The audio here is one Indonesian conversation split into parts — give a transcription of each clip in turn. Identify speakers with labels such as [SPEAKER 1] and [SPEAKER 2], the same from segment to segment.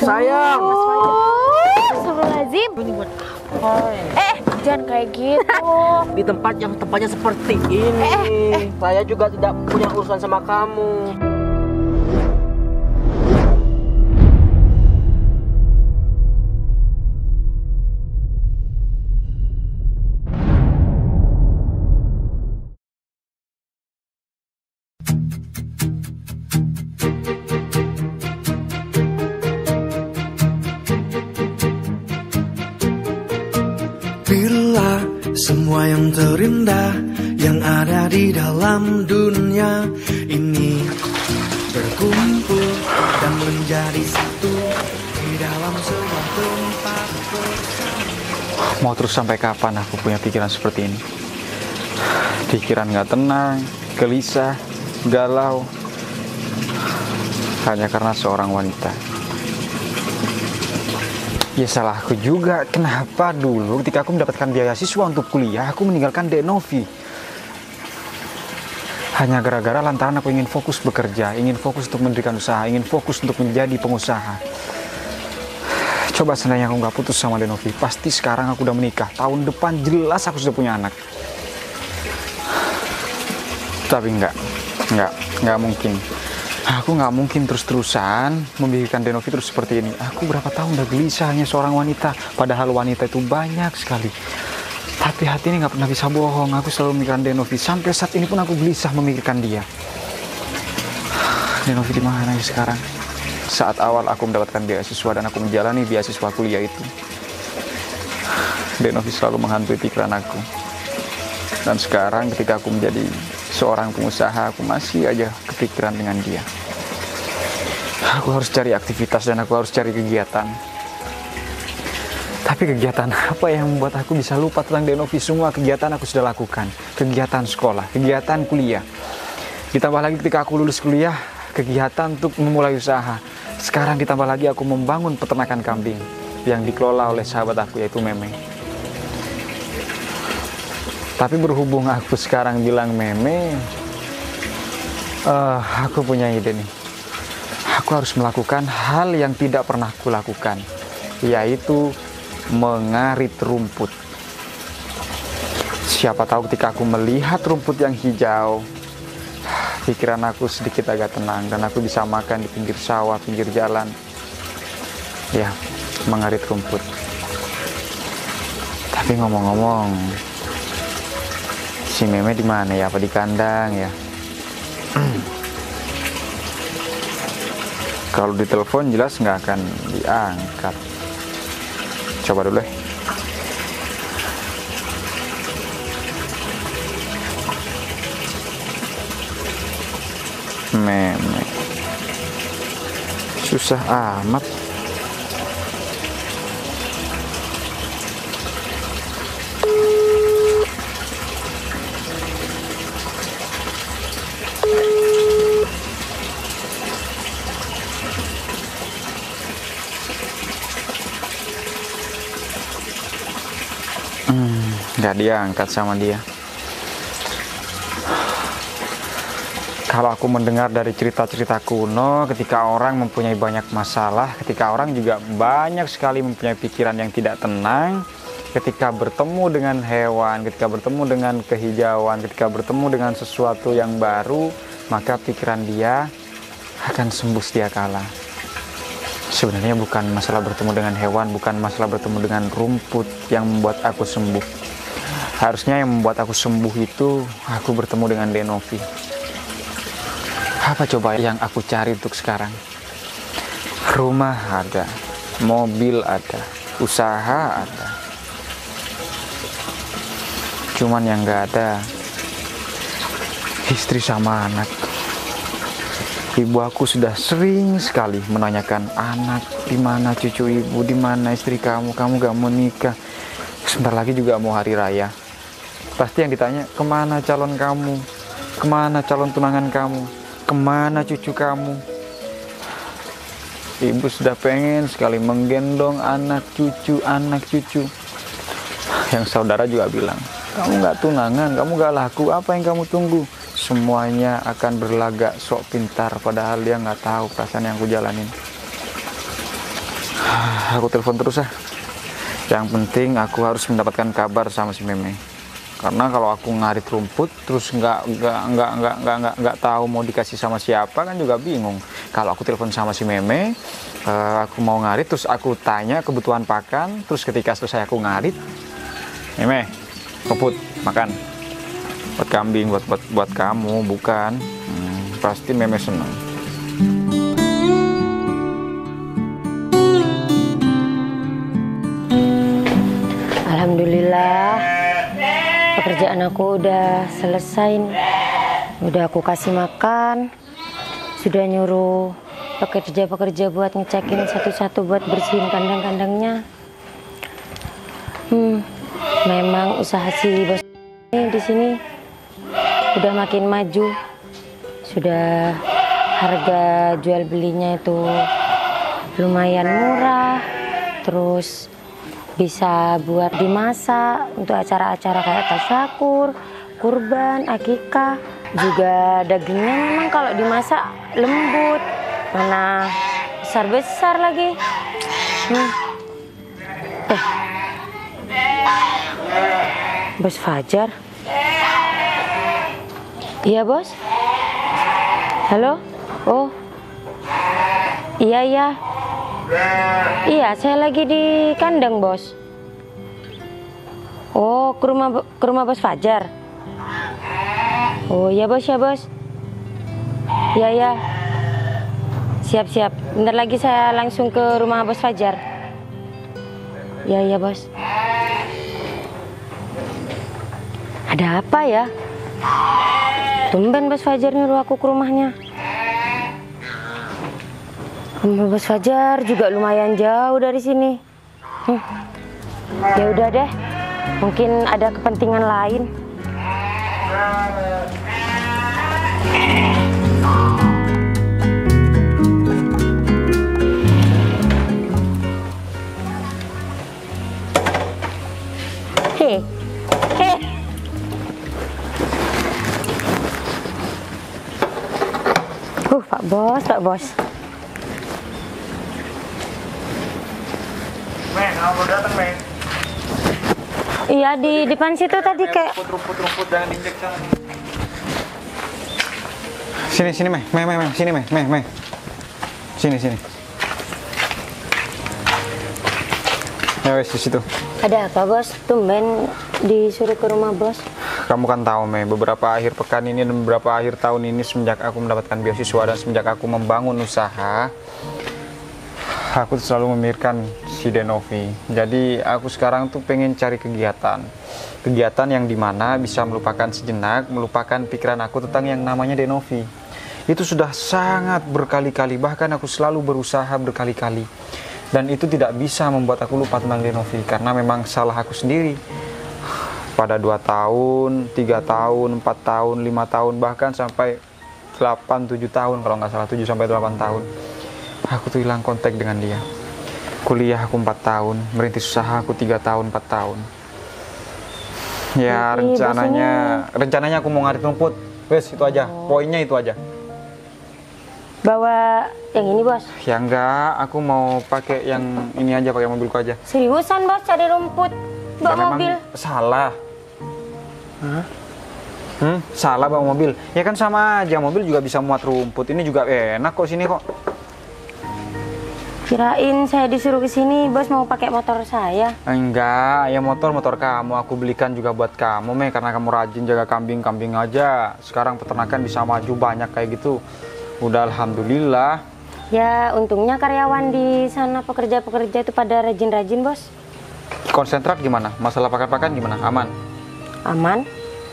[SPEAKER 1] Sayang.
[SPEAKER 2] Astagfirullahaladzim.
[SPEAKER 1] Ini buat apa?
[SPEAKER 2] Jangan kayak gitu.
[SPEAKER 1] Di tempat yang tempatnya seperti ini. Saya juga tidak punya urusan sama kamu.
[SPEAKER 3] Bila semua yang terindah yang ada di dalam dunia ini berkumpul dan menjadi satu di dalam sebuah tempat bersama.
[SPEAKER 4] Mau terus sampai kapan aku punya pikiran seperti ini? Pikiran gak tenang, gelisah, galau, hanya karena seorang wanita. Ya salahku juga. Kenapa dulu ketika aku mendapatkan beasiswa untuk kuliah, aku meninggalkan Dek Novi? Hanya gara-gara lantaran aku ingin fokus bekerja, ingin fokus untuk mendirikan usaha, ingin fokus untuk menjadi pengusaha. Coba seandainya aku nggak putus sama Dek Novi, pasti sekarang aku udah menikah. Tahun depan jelas aku sudah punya anak. Tapi nggak mungkin. Aku nggak mungkin terus-terusan memikirkan Dek Novi terus seperti ini. Aku berapa tahun udah gelisah hanya seorang wanita. Padahal wanita itu banyak sekali. Tapi hati ini nggak pernah bisa bohong. Aku selalu memikirkan Dek Novi. Sampai saat ini pun aku gelisah memikirkan dia. Dek Novi di mana sekarang? Saat awal aku mendapatkan beasiswa dan aku menjalani beasiswa kuliah itu, Dek Novi selalu menghantui pikiran aku. Dan sekarang ketika aku menjadi seorang pengusaha, aku masih aja kepikiran dengan dia. Aku harus cari aktivitas dan aku harus cari kegiatan. Tapi kegiatan apa yang membuat aku bisa lupa tentang Dek Novi? Semua kegiatan aku sudah lakukan. Kegiatan sekolah, kegiatan kuliah. Ditambah lagi ketika aku lulus kuliah, kegiatan untuk memulai usaha. Sekarang ditambah lagi aku membangun peternakan kambing yang dikelola oleh sahabat aku, yaitu Meme. Tapi berhubung aku sekarang bilang Meme, aku punya ide nih. Aku harus melakukan hal yang tidak pernah aku lakukan, yaitu mengarit rumput. Siapa tahu ketika aku melihat rumput yang hijau, pikiran aku sedikit agak tenang dan aku bisa makan di pinggir sawah, pinggir jalan. Ya, mengarit rumput. Tapi ngomong-ngomong, si Meme di mana ya? Apa di kandang ya? Kalau ditelepon jelas nggak akan diangkat. Coba dulu. Meme. Susah amat. Nggak diangkat sama dia. Kalau aku mendengar dari cerita-cerita kuno, ketika orang mempunyai banyak masalah, ketika orang juga banyak sekali mempunyai pikiran yang tidak tenang, ketika bertemu dengan hewan, ketika bertemu dengan kehijauan, ketika bertemu dengan sesuatu yang baru, maka pikiran dia akan sembuh sedia kala. Sebenarnya bukan masalah bertemu dengan hewan, bukan masalah bertemu dengan rumput yang membuat aku sembuh. Harusnya yang membuat aku sembuh itu aku bertemu dengan Dek Novi. Apa coba yang aku cari untuk sekarang? Rumah ada, mobil ada, usaha ada. Cuman yang gak ada istri sama anak. Ibu aku sudah sering sekali menanyakan, anak di mana cucu ibu, di mana istri kamu gak mau nikah. Sebentar lagi juga mau hari raya. Pasti yang ditanya, kemana calon kamu, kemana calon tunangan kamu, kemana cucu kamu. Ibu sudah pengen sekali menggendong anak cucu. Yang saudara juga bilang, kamu gak tunangan, kamu gak laku, apa yang kamu tunggu? Semuanya akan berlagak sok pintar, padahal dia gak tahu perasaan yang aku jalanin. Aku telepon terus ah. Yang penting aku harus mendapatkan kabar sama si Meme. Karena kalau aku ngarit rumput terus nggak tahu mau dikasih sama siapa kan juga bingung. Kalau aku telepon sama si Meme, aku mau ngarit terus aku tanya kebutuhan pakan, terus ketika selesai aku ngarit, Meme, rumput makan. Buat kambing, buat kamu, bukan. Pasti Meme senang.
[SPEAKER 5] Alhamdulillah, pekerjaan aku udah selesai nih. Udah aku kasih makan, sudah nyuruh pekerja-pekerja buat ngecekin satu-satu buat bersihin kandang-kandangnya. Memang usaha si bos ini di sini udah makin maju. Sudah harga jual belinya itu lumayan murah, terus bisa buat dimasak untuk acara-acara kayak tasyakur, kurban, akikah. Juga dagingnya memang kalau dimasak lembut, mana besar-besar lagi. Bos Fajar. Iya bos. Halo. Oh iya. Iya, saya lagi di kandang, bos. Oh, ke rumah bos Fajar. Oh, iya bos, ya bos. Iya. Siap. Bentar lagi saya langsung ke rumah bos Fajar. Iya, bos. Ada apa ya? Tumben bos Fajar nyuruh aku ke rumahnya. Rumah bos Fajar juga lumayan jauh dari sini. Ya udah deh, mungkin ada kepentingan lain. Hei. Pak bos.
[SPEAKER 4] Men, kamu datang, Men.
[SPEAKER 5] Iya, di depan situ tadi kayak
[SPEAKER 4] Rumput jangan diinjek sana. Sini, Meh. Sini, Meh. Sini. Ya wes di situ.
[SPEAKER 5] ada apa bos? Tumben disuruh ke rumah bos.
[SPEAKER 4] Kamu kan tahu, Mei, beberapa akhir pekan ini dan beberapa akhir tahun ini semenjak aku mendapatkan beasiswa dan semenjak aku membangun usaha, aku selalu memikirkan si Denovi. Jadi aku sekarang tuh pengen cari kegiatan yang dimana bisa melupakan sejenak, melupakan pikiran aku tentang yang namanya Denovi. Itu sudah sangat berkali-kali, bahkan aku selalu berusaha berkali-kali, dan itu tidak bisa membuat aku lupa tentang Denovi karena memang salah aku sendiri. Pada 2 tahun, 3 tahun, 4 tahun, 5 tahun, bahkan sampai 8-7 tahun kalau nggak salah, 7-8 tahun aku tuh hilang kontak dengan dia. Kuliah aku 4 tahun, merintis usaha aku 3 tahun, 4 tahun. Ya rencananya aku mau ngarit rumput. Wes itu aja, poinnya itu aja.
[SPEAKER 5] Bawa yang ini bos?
[SPEAKER 4] Ya enggak, aku mau pakai yang ini aja, pakai mobilku aja.
[SPEAKER 5] Seriusan bos cari rumput bawa mobil?
[SPEAKER 4] Salah. Salah bawa mobil. Ya kan sama aja, mobil juga bisa muat rumput. Ini juga enak kok sini kok.
[SPEAKER 5] Kirain saya disuruh ke sini bos mau pakai motor saya.
[SPEAKER 4] Enggak, ya motor kamu aku belikan juga buat kamu, Mei, karena kamu rajin jaga kambing aja. Sekarang peternakan bisa maju banyak kayak gitu. Udah alhamdulillah.
[SPEAKER 5] Ya untungnya karyawan di sana pekerja-pekerja itu pada rajin-rajin bos.
[SPEAKER 4] Konsentrat gimana? Masalah pakan gimana? Aman?
[SPEAKER 5] Aman.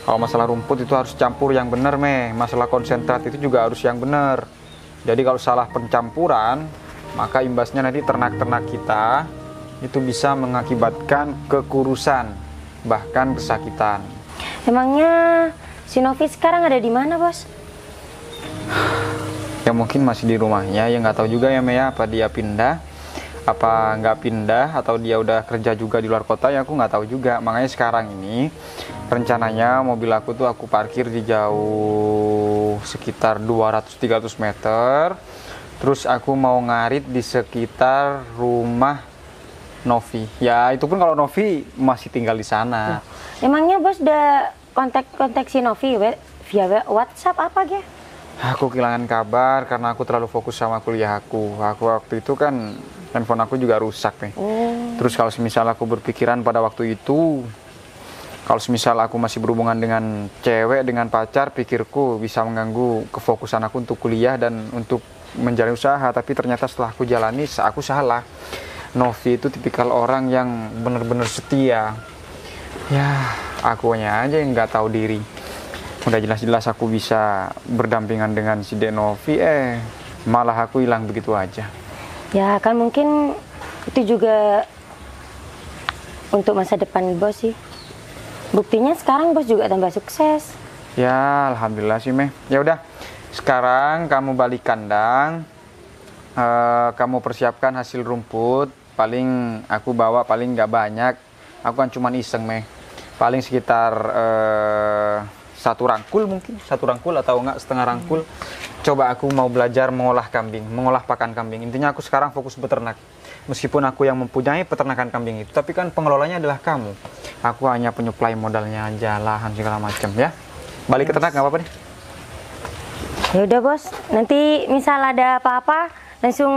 [SPEAKER 4] Kalau masalah rumput itu harus campur yang benar, Mei. Masalah konsentrat itu juga harus yang benar. Jadi kalau salah pencampuran, maka imbasnya nanti ternak-ternak kita itu bisa mengakibatkan kekurusan, bahkan kesakitan.
[SPEAKER 5] Emangnya si Novi sekarang ada di mana bos?
[SPEAKER 4] Ya mungkin masih di rumahnya, ya nggak tahu juga ya, Mei, apa dia pindah, apa nggak pindah, atau dia udah kerja juga di luar kota, ya aku nggak tahu juga. Makanya sekarang ini rencananya mobil aku tuh aku parkir di jauh sekitar 200-300 meter. Terus aku mau ngarit di sekitar rumah Novi. Ya itu pun kalau Novi masih tinggal di sana.
[SPEAKER 5] Emangnya bos udah kontak si Novi via WhatsApp apa ya?
[SPEAKER 4] Aku kehilangan kabar karena aku terlalu fokus sama kuliah aku. Aku waktu itu kan handphone aku juga rusak nih. Terus kalau semisal aku berpikiran pada waktu itu, kalau semisal aku masih berhubungan dengan cewek, dengan pacar, pikirku bisa mengganggu kefokusan aku untuk kuliah dan untuk menjalani usaha. Tapi ternyata setelah aku jalani, aku salah. Novi itu tipikal orang yang benar-benar setia. Ya, akunya aja yang nggak tahu diri. Udah jelas-jelas aku bisa berdampingan dengan si Novi, malah aku hilang begitu aja.
[SPEAKER 5] Ya kan mungkin itu juga untuk masa depan bos sih. Buktinya sekarang bos juga tambah sukses.
[SPEAKER 4] Ya, alhamdulillah sih Meh. Ya udah, sekarang kamu balik kandang. Kamu persiapkan hasil rumput. Paling aku bawa paling nggak banyak. Aku kan cuma iseng Meh. Paling sekitar 1 rangkul mungkin, 1 rangkul atau enggak setengah rangkul. Coba aku mau belajar mengolah kambing, mengolah pakan kambing. Intinya aku sekarang fokus beternak. Meskipun aku yang mempunyai peternakan kambing itu, tapi kan pengelolanya adalah kamu. Aku hanya penyuplai modalnya aja, lahan segala macam ya. Balik ke ternak nggak apa-apa deh.
[SPEAKER 5] Ya udah bos, nanti misal ada apa-apa langsung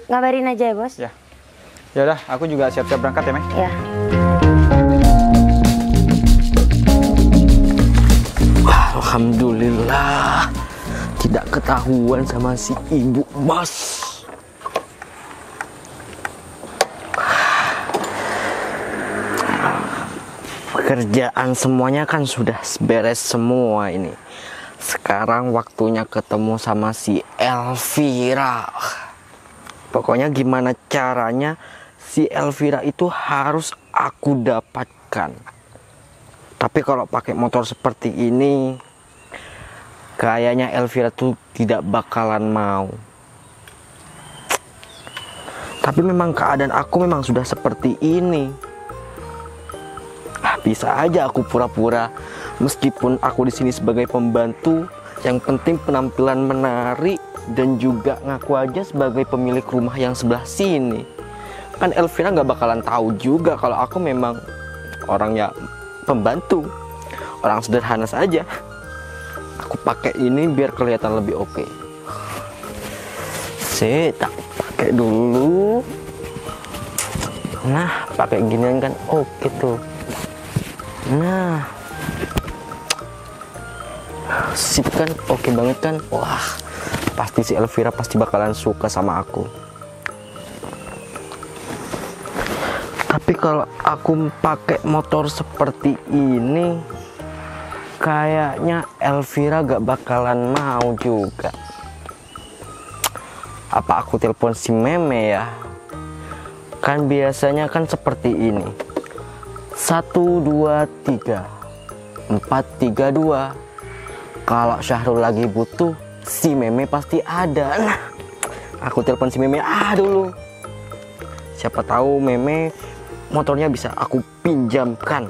[SPEAKER 5] ngabarin aja ya bos.
[SPEAKER 4] Ya. Ya udah, aku juga siap-siap berangkat ya, Meh.
[SPEAKER 5] Ya.
[SPEAKER 1] Alhamdulillah tidak ketahuan sama si ibu bos. Pekerjaan semuanya kan sudah beres semua ini. Sekarang waktunya ketemu sama si Elvira. Pokoknya gimana caranya si Elvira itu harus aku dapatkan. Tapi kalau pakai motor seperti ini, kayaknya Elvira tuh tidak bakalan mau. Tapi memang keadaan aku memang sudah seperti ini. Bisa aja aku pura-pura, meskipun aku di sini sebagai pembantu. Yang penting penampilan menarik dan juga ngaku aja sebagai pemilik rumah yang sebelah sini. Kan Elvira nggak bakalan tahu juga kalau aku memang orangnya pembantu, orang sederhana saja. Aku pakai ini biar kelihatan lebih oke. Tak pakai dulu. Nah, pakai ginian kan oke tuh. Nah, sip kan, oke banget kan. Wah, pasti si Elvira pasti bakalan suka sama aku. Tapi kalau aku pakai motor seperti ini, kayaknya Elvira gak bakalan mau juga. Apa aku telepon si Meme ya? Kan biasanya kan seperti ini. 1, 2, 3 4, 3, 2. Kalau Syahrul lagi butuh, si Meme pasti ada. Nah, aku telepon si Meme dulu. Siapa tahu Meme motornya bisa aku pinjamkan.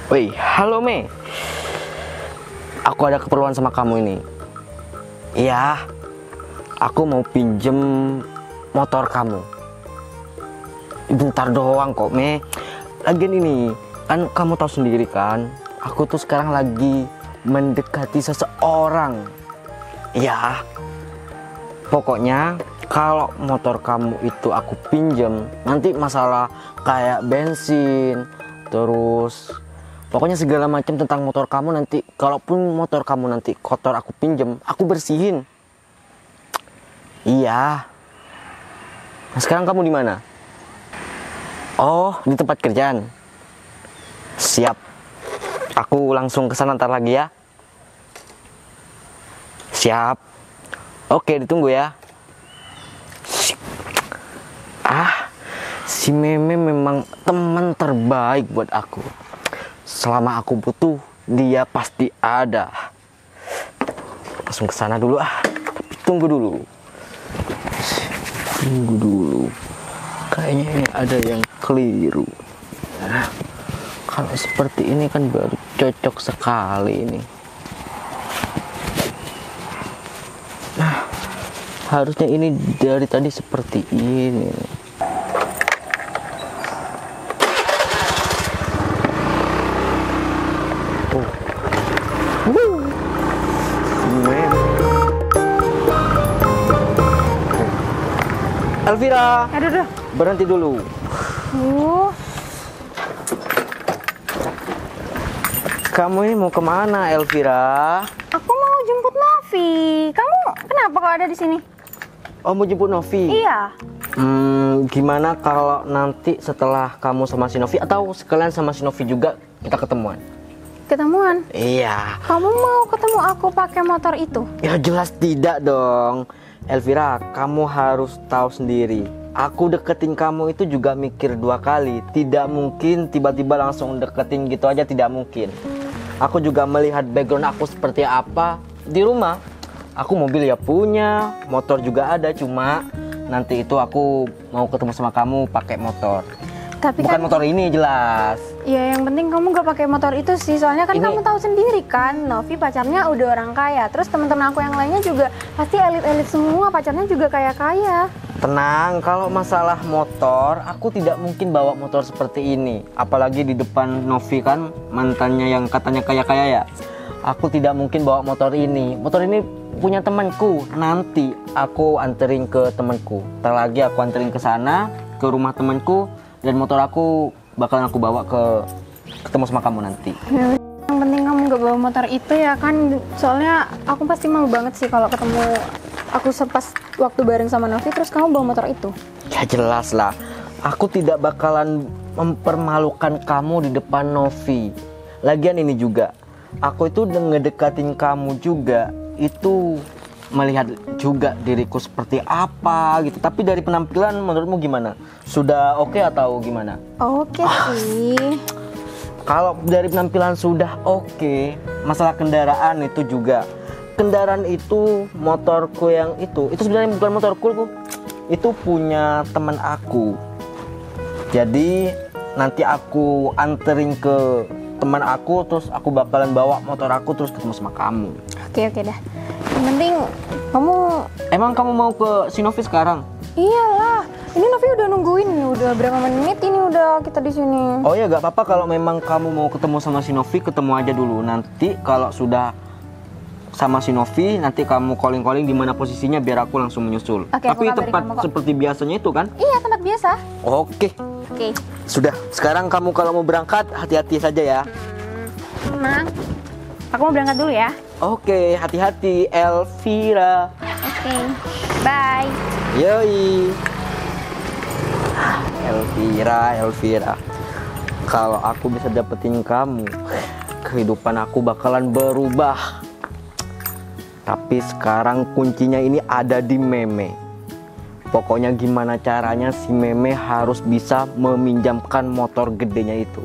[SPEAKER 1] Woi, halo Me. Aku ada keperluan sama kamu ini. Iya. Aku mau pinjem motor kamu. Bentar doang kok, Me. Lagian ini, kan kamu tahu sendiri kan, aku tuh sekarang lagi mendekati seseorang. Ya, pokoknya kalau motor kamu itu aku pinjem, nanti masalah kayak bensin, terus pokoknya segala macam tentang motor kamu nanti, kalaupun motor kamu nanti kotor aku pinjem, aku bersihin. Iya. Nah, sekarang kamu di mana? Oh, di tempat kerjaan. Siap. Aku langsung ke sana ntar lagi ya. Siap. Oke, ditunggu ya. Si Meme memang teman terbaik buat aku. Selama aku butuh, dia pasti ada. Langsung ke sana dulu Tapi tunggu dulu. Kayaknya ini ada yang keliru. Kalau seperti ini kan baru cocok sekali ini. Nah, harusnya ini dari tadi seperti ini. Oh. Elvira,
[SPEAKER 2] Aduh.
[SPEAKER 1] berhenti dulu. Kamu ini mau kemana, Elvira?
[SPEAKER 2] Aku mau jemput Novi. Kamu kenapa kok ada di sini?
[SPEAKER 1] Oh, mau jemput Novi?
[SPEAKER 2] Iya.
[SPEAKER 1] Gimana kalau nanti setelah kamu sama si Novi atau sekalian sama si Novi juga kita ketemuan?
[SPEAKER 2] Ketemuan?
[SPEAKER 1] Iya.
[SPEAKER 2] Kamu mau ketemu aku pakai motor itu?
[SPEAKER 1] Ya jelas tidak dong. Elvira, kamu harus tahu sendiri. Aku deketin kamu itu juga mikir 2 kali. Tidak mungkin tiba-tiba langsung deketin gitu aja, tidak mungkin. Aku juga melihat background aku seperti apa di rumah. Aku mobil ya punya, motor juga ada, cuma nanti itu aku mau ketemu sama kamu pakai motor.
[SPEAKER 2] Tapi
[SPEAKER 1] Bukan
[SPEAKER 2] kan
[SPEAKER 1] motor ini jelas.
[SPEAKER 2] ya yang penting kamu gak pakai motor itu sih. Soalnya kan
[SPEAKER 1] Ini-
[SPEAKER 2] kamu tahu sendiri kan, Novi pacarnya udah orang kaya. Terus teman-teman aku yang lainnya juga pasti elit-elit semua, pacarnya juga kaya-kaya.
[SPEAKER 1] Tenang, kalau masalah motor, aku tidak mungkin bawa motor seperti ini. Apalagi di depan Novi kan, mantannya yang katanya kaya-kaya ya. Aku tidak mungkin bawa motor ini. Motor ini punya temanku. Nanti aku anterin ke temanku. Ntar lagi aku anterin ke sana, ke rumah temanku. Dan motor aku bakalan aku bawa ketemu sama kamu nanti.
[SPEAKER 2] Yang penting kamu gak bawa motor itu ya kan. Soalnya aku pasti mau banget sih kalau ketemu aku pas waktu bareng sama Novi terus kamu bawa motor itu.
[SPEAKER 1] Ya jelas lah. Aku tidak bakalan mempermalukan kamu di depan Novi. Lagian ini juga, aku itu ngedekatin kamu juga itu melihat juga diriku seperti apa gitu. Tapi dari penampilan menurutmu gimana? Sudah oke atau gimana?
[SPEAKER 2] Oke sih.
[SPEAKER 1] Kalau dari penampilan sudah oke, masalah kendaraan itu juga. Kendaraan itu, motorku yang itu sebenarnya bukan motorku, itu punya teman aku. Jadi nanti aku anterin ke teman aku, terus aku bakalan bawa motor aku terus ketemu sama kamu.
[SPEAKER 2] Oke dah. Yang penting kamu.
[SPEAKER 1] Emang kamu mau ke Sinovi sekarang?
[SPEAKER 2] Iyalah. Ini Novi udah nungguin nih, udah berapa menit ini udah kita di sini.
[SPEAKER 1] Oh ya, gak apa-apa kalau memang kamu mau ketemu sama Sinovi, ketemu aja dulu. Nanti kalau sudah sama Sinovi, nanti kamu calling-calling di mana posisinya biar aku langsung menyusul.
[SPEAKER 2] Oke, aku
[SPEAKER 1] Tapi
[SPEAKER 2] kabarin
[SPEAKER 1] tempat
[SPEAKER 2] kamu kok.
[SPEAKER 1] seperti biasanya itu kan?
[SPEAKER 2] Iya, tempat biasa.
[SPEAKER 1] Oke.
[SPEAKER 2] Oke.
[SPEAKER 1] Sudah, sekarang kamu kalau mau berangkat hati-hati saja ya.
[SPEAKER 2] Tenang. Aku mau berangkat dulu ya.
[SPEAKER 1] Oke, hati-hati Elvira.
[SPEAKER 2] Oke. Bye.
[SPEAKER 1] Yoi. Elvira. Kalau aku bisa dapetin kamu, kehidupan aku bakalan berubah. Tapi sekarang kuncinya ini ada di Meme. Pokoknya gimana caranya si Meme harus bisa meminjamkan motor gedenya itu.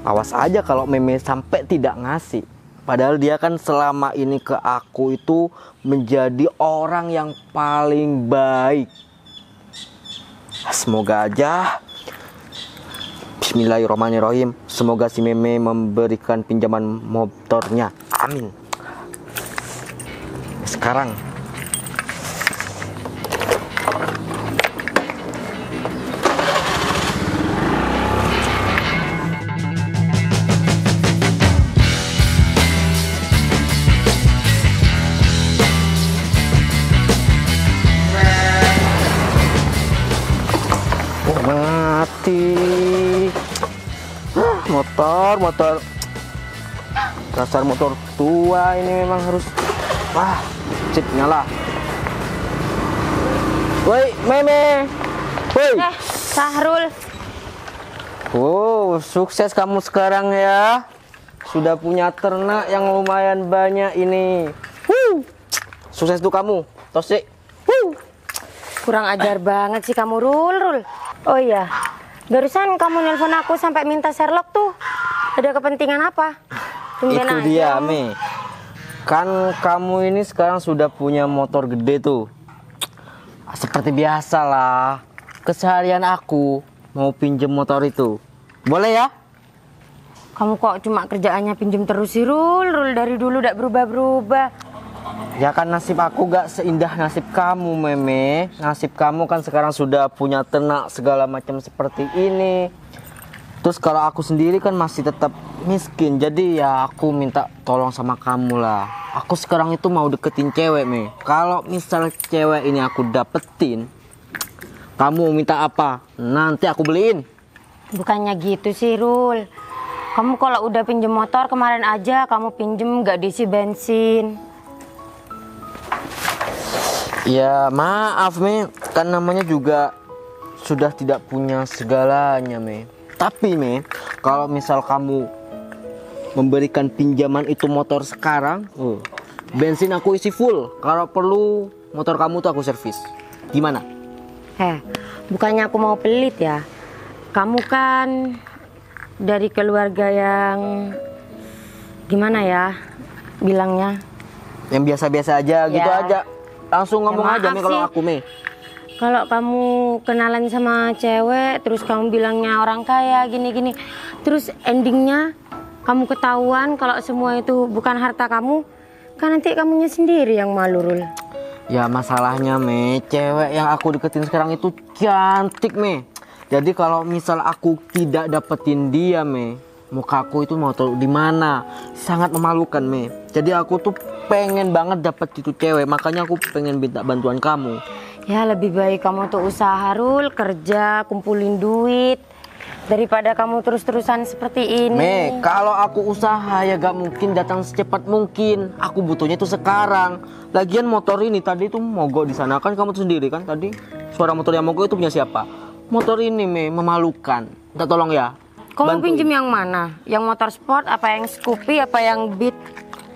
[SPEAKER 1] Awas aja kalau Meme sampai tidak ngasih. Padahal dia kan selama ini ke aku itu menjadi orang yang paling baik. Semoga aja. Bismillahirrahmanirrahim. Semoga si Meme memberikan pinjaman motornya. Amin. Sekarang mati. Motor dasar motor tua ini memang harus sip, nyala. Woi Meme, woi.
[SPEAKER 5] Sahrul.
[SPEAKER 1] Oh, sukses kamu sekarang ya. Sudah punya ternak yang lumayan banyak ini. Sukses tuh kamu, Tosik.
[SPEAKER 5] Kurang ajar banget sih kamu, Rul. Oh iya, barusan kamu nelpon aku sampai minta Sherlock tuh. Ada kepentingan apa? Tumben
[SPEAKER 1] Itu
[SPEAKER 5] aja.
[SPEAKER 1] dia, Me. Kan kamu ini sekarang sudah punya motor gede tuh. Seperti biasa lah. Keseharian aku mau pinjem motor itu. Boleh ya?
[SPEAKER 5] Kamu kok cuma kerjaannya pinjem terus sih, Rul dari dulu udah berubah-berubah.
[SPEAKER 1] Ya kan nasib aku gak seindah nasib kamu, Meme. Nasib kamu kan sekarang sudah punya ternak segala macam seperti ini. Terus kalau aku sendiri kan masih tetap miskin. Jadi ya aku minta tolong sama kamu lah. Aku sekarang itu mau deketin cewek, Me. Kalau misal cewek ini aku dapetin, kamu minta apa? Nanti aku beliin.
[SPEAKER 5] Bukannya gitu sih, Rul. Kamu kalau udah pinjem motor kemarin aja kamu pinjem gak diisi bensin.
[SPEAKER 1] Ya maaf, Me. Kan namanya juga sudah tidak punya segalanya, Me. Tapi, Me, kalau misal kamu memberikan pinjaman itu motor sekarang, bensin aku isi full. Kalau perlu motor kamu tuh aku servis. Gimana?
[SPEAKER 5] Bukannya aku mau pelit ya. Kamu kan dari keluarga yang gimana ya bilangnya?
[SPEAKER 1] Yang biasa-biasa aja gitu
[SPEAKER 5] Ya.
[SPEAKER 1] aja. Langsung ngomong
[SPEAKER 5] Ya,
[SPEAKER 1] aja,
[SPEAKER 5] maaf
[SPEAKER 1] Me, kalau
[SPEAKER 5] sih.
[SPEAKER 1] aku, Me.
[SPEAKER 5] Kalau kamu kenalan sama cewek, terus kamu bilangnya orang kaya, gini-gini. Terus endingnya kamu ketahuan kalau semua itu bukan harta kamu, kan nanti kamunya sendiri yang malu, Rul.
[SPEAKER 1] Ya masalahnya, Me, cewek yang aku deketin sekarang itu cantik, Me. Jadi kalau misal aku tidak dapetin dia, Me, mukaku itu mau taruh di mana? Sangat memalukan, Me. Jadi aku tuh pengen banget dapet itu cewek, makanya aku pengen minta bantuan kamu.
[SPEAKER 5] Ya lebih baik kamu tuh usaha, Rul, kerja, kumpulin duit daripada kamu terus-terusan seperti ini.
[SPEAKER 1] Me, kalau aku usaha ya gak mungkin datang secepat mungkin. Aku butuhnya itu sekarang. Lagian motor ini tadi tuh mogok di sana, kan kamu tuh sendiri kan tadi. Suara motor yang mogok itu punya siapa? Motor ini, Me, memalukan. Minta tolong ya.
[SPEAKER 5] Kamu
[SPEAKER 1] bantuin.
[SPEAKER 5] pinjem yang mana? Yang motor sport, apa yang Scoopy, apa yang Beat?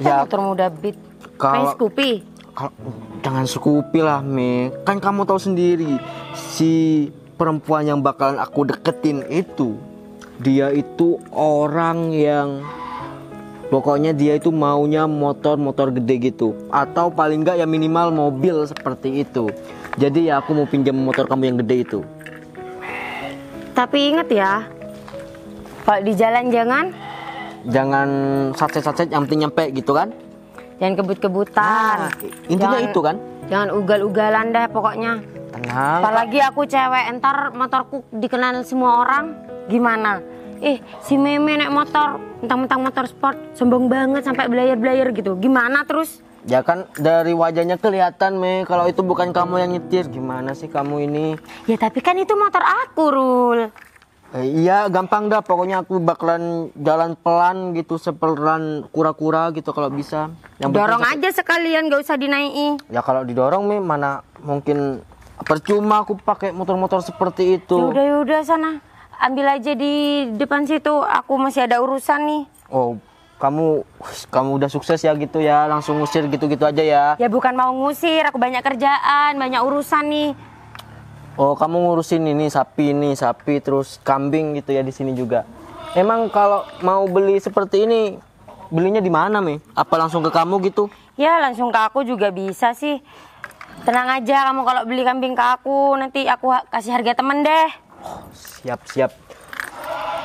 [SPEAKER 1] Ya,
[SPEAKER 5] Motor muda Beat. Apa yang
[SPEAKER 1] kalau-
[SPEAKER 5] Scoopy?
[SPEAKER 1] Kalau jangan Scoopy lah, Me. Kan kamu tahu sendiri, si perempuan yang bakalan aku deketin itu, dia itu orang yang pokoknya dia itu maunya motor-motor gede gitu, atau paling enggak ya minimal mobil seperti itu. Jadi ya aku mau pinjam motor kamu yang gede itu.
[SPEAKER 5] Tapi inget ya, kalau di jalan
[SPEAKER 1] Jangan satset-satset yang penting nyampe gitu kan.
[SPEAKER 5] jangan kebut-kebutan.
[SPEAKER 1] Nah, intinya
[SPEAKER 5] Jangan-
[SPEAKER 1] itu kan.
[SPEAKER 5] Jangan ugal-ugalan deh pokoknya.
[SPEAKER 1] Tenang.
[SPEAKER 5] Apalagi aku cewek, entar motorku dikenal semua orang, gimana? Si Meme naik motor, mentang-mentang motor sport, sombong banget sampai belayar-belayar gitu. Gimana terus?
[SPEAKER 1] Ya kan dari wajahnya kelihatan, Me, kalau itu bukan kamu yang nyetir. Gimana sih kamu ini?
[SPEAKER 5] Ya tapi kan itu motor aku, Rul.
[SPEAKER 1] Iya, gampang dah. Pokoknya aku bakalan jalan pelan gitu, sepelan kura-kura gitu kalau bisa.
[SPEAKER 5] Dorong
[SPEAKER 1] penting-
[SPEAKER 5] aja sekalian, gak usah dinaiki.
[SPEAKER 1] Ya kalau didorong, Me, mana mungkin percuma aku pakai motor-motor seperti itu.
[SPEAKER 5] Yaudah sana, ambil aja di depan situ. Aku masih ada urusan nih.
[SPEAKER 1] Oh, kamu udah sukses ya gitu ya, langsung ngusir gitu-gitu aja ya.
[SPEAKER 5] Ya bukan mau ngusir, aku banyak kerjaan, banyak urusan nih.
[SPEAKER 1] Oh, kamu ngurusin ini sapi terus kambing gitu ya di sini juga. Emang kalau mau beli seperti ini belinya di mana, Me? Apa langsung ke kamu gitu?
[SPEAKER 5] Ya langsung ke aku juga bisa sih. Tenang aja kamu kalau beli kambing ke aku, nanti aku kasih harga temen deh.
[SPEAKER 1] Siap.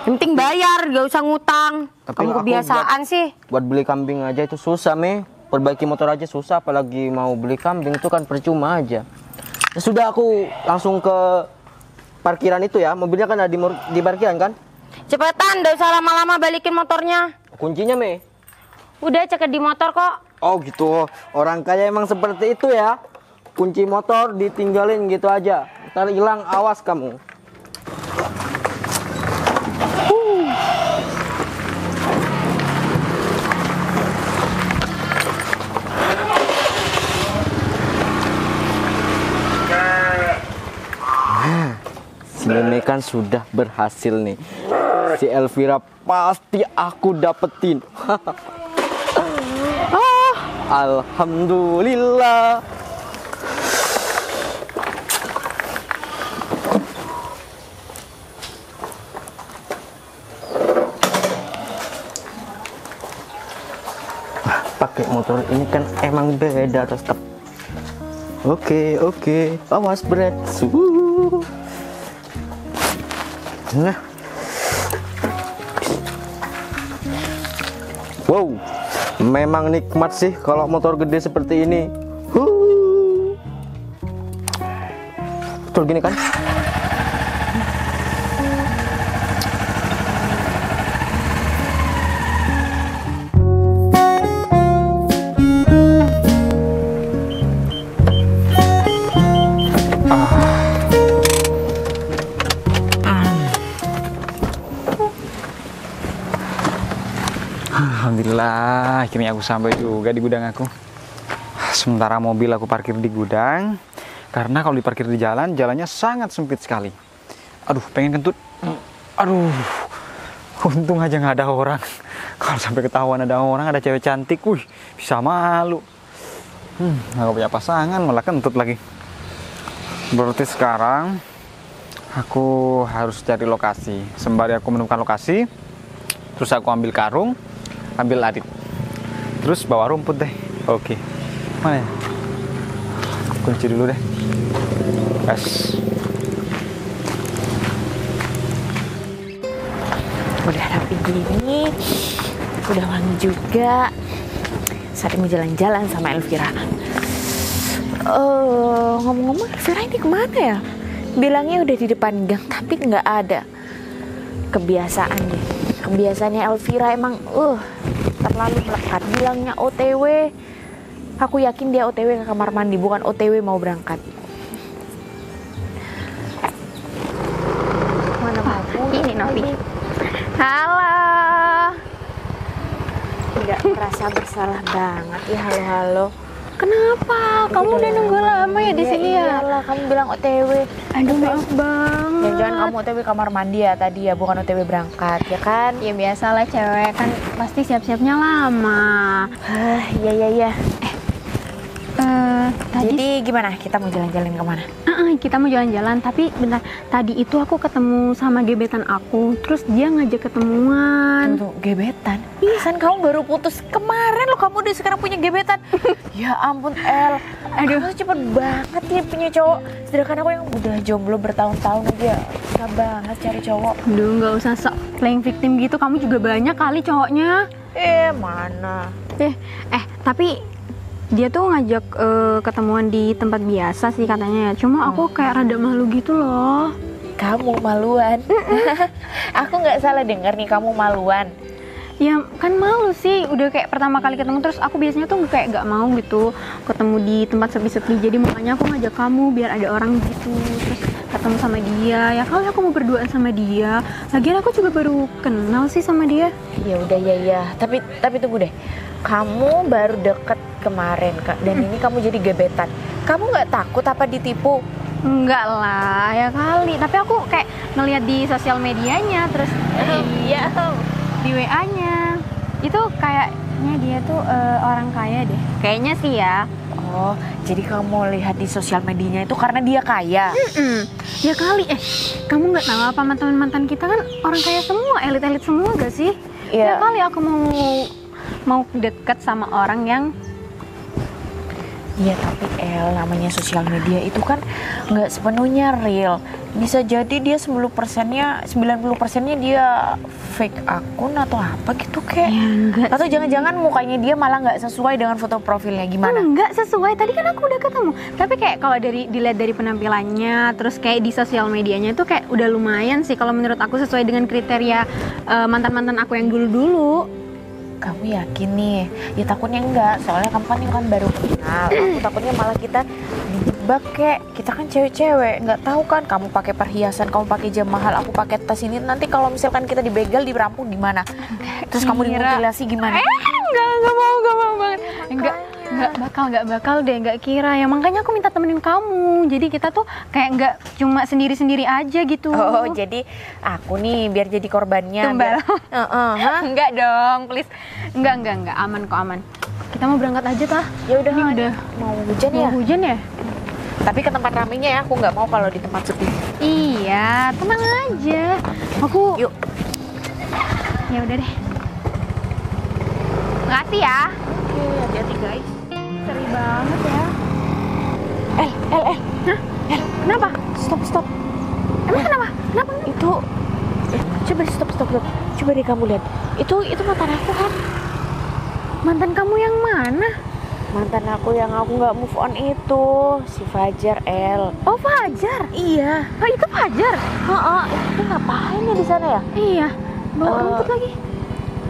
[SPEAKER 5] Yang penting bayar, gak usah ngutang.
[SPEAKER 1] Tapi
[SPEAKER 5] Kamu
[SPEAKER 1] aku
[SPEAKER 5] kebiasaan sih.
[SPEAKER 1] Buat beli kambing aja itu susah, Me. Perbaiki motor aja susah, apalagi mau beli kambing itu kan percuma aja. Ya sudah, aku langsung ke parkiran itu ya. Mobilnya kan ada di parkiran kan?
[SPEAKER 5] Cepetan, gak usah lama-lama balikin motornya.
[SPEAKER 1] Kuncinya, Me.
[SPEAKER 5] Udah ceket di motor kok.
[SPEAKER 1] Oh gitu, orang kaya emang seperti itu ya. Kunci motor ditinggalin gitu aja, ntar hilang, awas kamu. Si Meme kan sudah berhasil nih. Si Elvira pasti aku dapetin. Alhamdulillah. Pakai motor ini kan emang beda tetap. Oke, awas berat. Nah. Wow, memang nikmat sih kalau motor gede seperti ini. Betul gini kan?
[SPEAKER 4] Alhamdulillah, akhirnya aku sampai juga di gudang aku. Sementara mobil aku parkir di gudang, karena kalau diparkir di jalan, jalannya sangat sempit sekali. Aduh, pengen kentut. Aduh, untung aja nggak ada orang. Kalau sampai ketahuan ada orang, ada cewek cantik, wih, bisa malu. Nggak punya pasangan, malah kentut lagi. Berarti sekarang aku harus cari lokasi. Sembari aku menemukan lokasi, terus aku ambil karung, ambil adit, terus bawa rumput deh. Oke, mana ya? Kunci dulu deh. Gas.
[SPEAKER 6] Udah rapi gini, udah wangi juga. Saatnya mau jalan-jalan sama Elvira. Ngomong-ngomong, Elvira ini kemana ya? Bilangnya udah di depan gang, tapi nggak ada. Kebiasaan deh. Kebiasaannya Elvira emang terlalu melekat. Bilangnya OTW. Aku yakin dia OTW ke kamar mandi, bukan OTW mau berangkat. Mana mau?
[SPEAKER 2] Ini Novi. Halo.
[SPEAKER 6] Nggak merasa bersalah banget ya, halo-halo.
[SPEAKER 2] Kenapa? Kamu udah nunggu lama ya di sini ya?
[SPEAKER 6] Iyalah, kamu bilang OTW.
[SPEAKER 2] Aduh, maaf bang.
[SPEAKER 6] Jangan kamu OTW kamar mandi ya tadi ya, bukan OTW berangkat, ya kan?
[SPEAKER 2] Ya biasalah cewek kan pasti siap-siapnya lama.
[SPEAKER 6] Iya.
[SPEAKER 2] Tadi
[SPEAKER 6] Jadi gimana? Kita mau jalan-jalan kemana?
[SPEAKER 2] kita mau jalan-jalan, tapi bentar. Tadi itu aku ketemu sama gebetan aku, terus dia ngajak ketemuan.
[SPEAKER 6] Untuk gebetan? Kan kamu baru putus kemarin loh, kamu udah sekarang punya gebetan. Ya ampun El,
[SPEAKER 2] Aduh.
[SPEAKER 6] kamu cepet banget ya punya cowok. Sedangkan aku yang udah jomblo bertahun-tahun aja susah banget cari cowok.
[SPEAKER 2] Aduh, nggak usah sok playing victim gitu. Kamu juga banyak kali cowoknya.
[SPEAKER 6] Mana?
[SPEAKER 2] Tapi dia tuh ngajak ketemuan di tempat biasa sih katanya. Cuma aku kayak rada malu gitu loh.
[SPEAKER 6] Kamu maluan? Aku nggak salah dengar nih, kamu maluan.
[SPEAKER 2] Ya kan malu sih, udah kayak pertama kali ketemu. Terus aku biasanya tuh kayak gak mau gitu ketemu di tempat sepi-sepi. Jadi makanya aku ngajak kamu biar ada orang gitu. Terus ketemu sama dia. Ya kali aku mau berduaan sama dia. Lagian aku juga baru kenal sih sama dia.
[SPEAKER 6] Ya udah ya. Tapi tunggu deh. Kamu baru deket kemarin Kak, dan ini kamu jadi gebetan. Kamu nggak takut apa ditipu?
[SPEAKER 2] Enggak lah, ya kali. Tapi aku kayak ngeliat di sosial medianya. Terus
[SPEAKER 6] Iya.
[SPEAKER 2] di WA-nya itu kayaknya dia tuh orang kaya deh. Kayaknya sih ya.
[SPEAKER 6] Oh, jadi kamu lihat di sosial medianya itu karena dia kaya?
[SPEAKER 2] Ya kali. Kamu nggak tahu apa mantan-mantan kita kan orang kaya semua, elit-elit semua gak sih?
[SPEAKER 6] Iya.
[SPEAKER 2] Ya kali aku mau dekat sama orang yang
[SPEAKER 6] Iya, tapi El, namanya sosial media itu kan nggak sepenuhnya real. Bisa jadi dia 90%-nya dia fake akun atau apa gitu kayak.
[SPEAKER 2] Ya, enggak
[SPEAKER 6] Atau
[SPEAKER 2] sih.
[SPEAKER 6] jangan-jangan mukanya dia malah nggak sesuai dengan foto profilnya, gimana?
[SPEAKER 2] Enggak sesuai. Tadi kan aku udah ketemu. Tapi kayak kalau dilihat dari penampilannya, terus kayak di sosial medianya itu kayak udah lumayan sih kalau menurut aku sesuai dengan kriteria mantan-mantan aku yang dulu-dulu.
[SPEAKER 6] Kamu yakin nih? Ya takutnya enggak, soalnya kamu kan baru kenal. Aku takutnya malah kita dijebak kayak. Kita kan cewek-cewek, nggak tahu kan kamu pakai perhiasan, kamu pakai jam mahal, aku pakai tas ini. Nanti kalau misalkan kita dibegal, dirampok gimana? Terus kamu dimutilasi gimana?
[SPEAKER 2] Enggak mau banget. Enggak bakal deh, enggak kira. Ya makanya aku minta temenin kamu. Jadi kita tuh kayak enggak cuma sendiri-sendiri aja gitu.
[SPEAKER 6] Oh, jadi aku nih biar jadi korbannya.
[SPEAKER 2] Tumbal.
[SPEAKER 6] Hah?
[SPEAKER 2] Enggak dong, please. Enggak, aman kok, aman. Kita mau berangkat aja tah.
[SPEAKER 6] Ya udah,
[SPEAKER 2] Ini udah
[SPEAKER 6] mau hujan ya.
[SPEAKER 2] mau hujan ya?
[SPEAKER 6] Tapi ke tempat ramenya ya, aku nggak mau kalau di tempat sepi.
[SPEAKER 2] Iya, tenang aja. Aku
[SPEAKER 6] Yuk.
[SPEAKER 2] Ya udah deh. Makasih ya.
[SPEAKER 6] Oke, hati-hati guys.
[SPEAKER 2] Seri banget ya.
[SPEAKER 6] El.
[SPEAKER 2] Hah? Kenapa?
[SPEAKER 6] Stop.
[SPEAKER 2] Emang kenapa? Kenapa?
[SPEAKER 6] Itu coba stop. Coba deh kamu lihat. Itu mantan aku kan?
[SPEAKER 2] Mantan kamu yang mana?
[SPEAKER 6] Mantan aku yang aku nggak move on itu si Fajar, El.
[SPEAKER 2] Oh, Fajar.
[SPEAKER 6] Iya.
[SPEAKER 2] Oh, itu Fajar.
[SPEAKER 6] Heeh, itu ngapain ya di sana ya?
[SPEAKER 2] Iya. Bawa rumput lagi.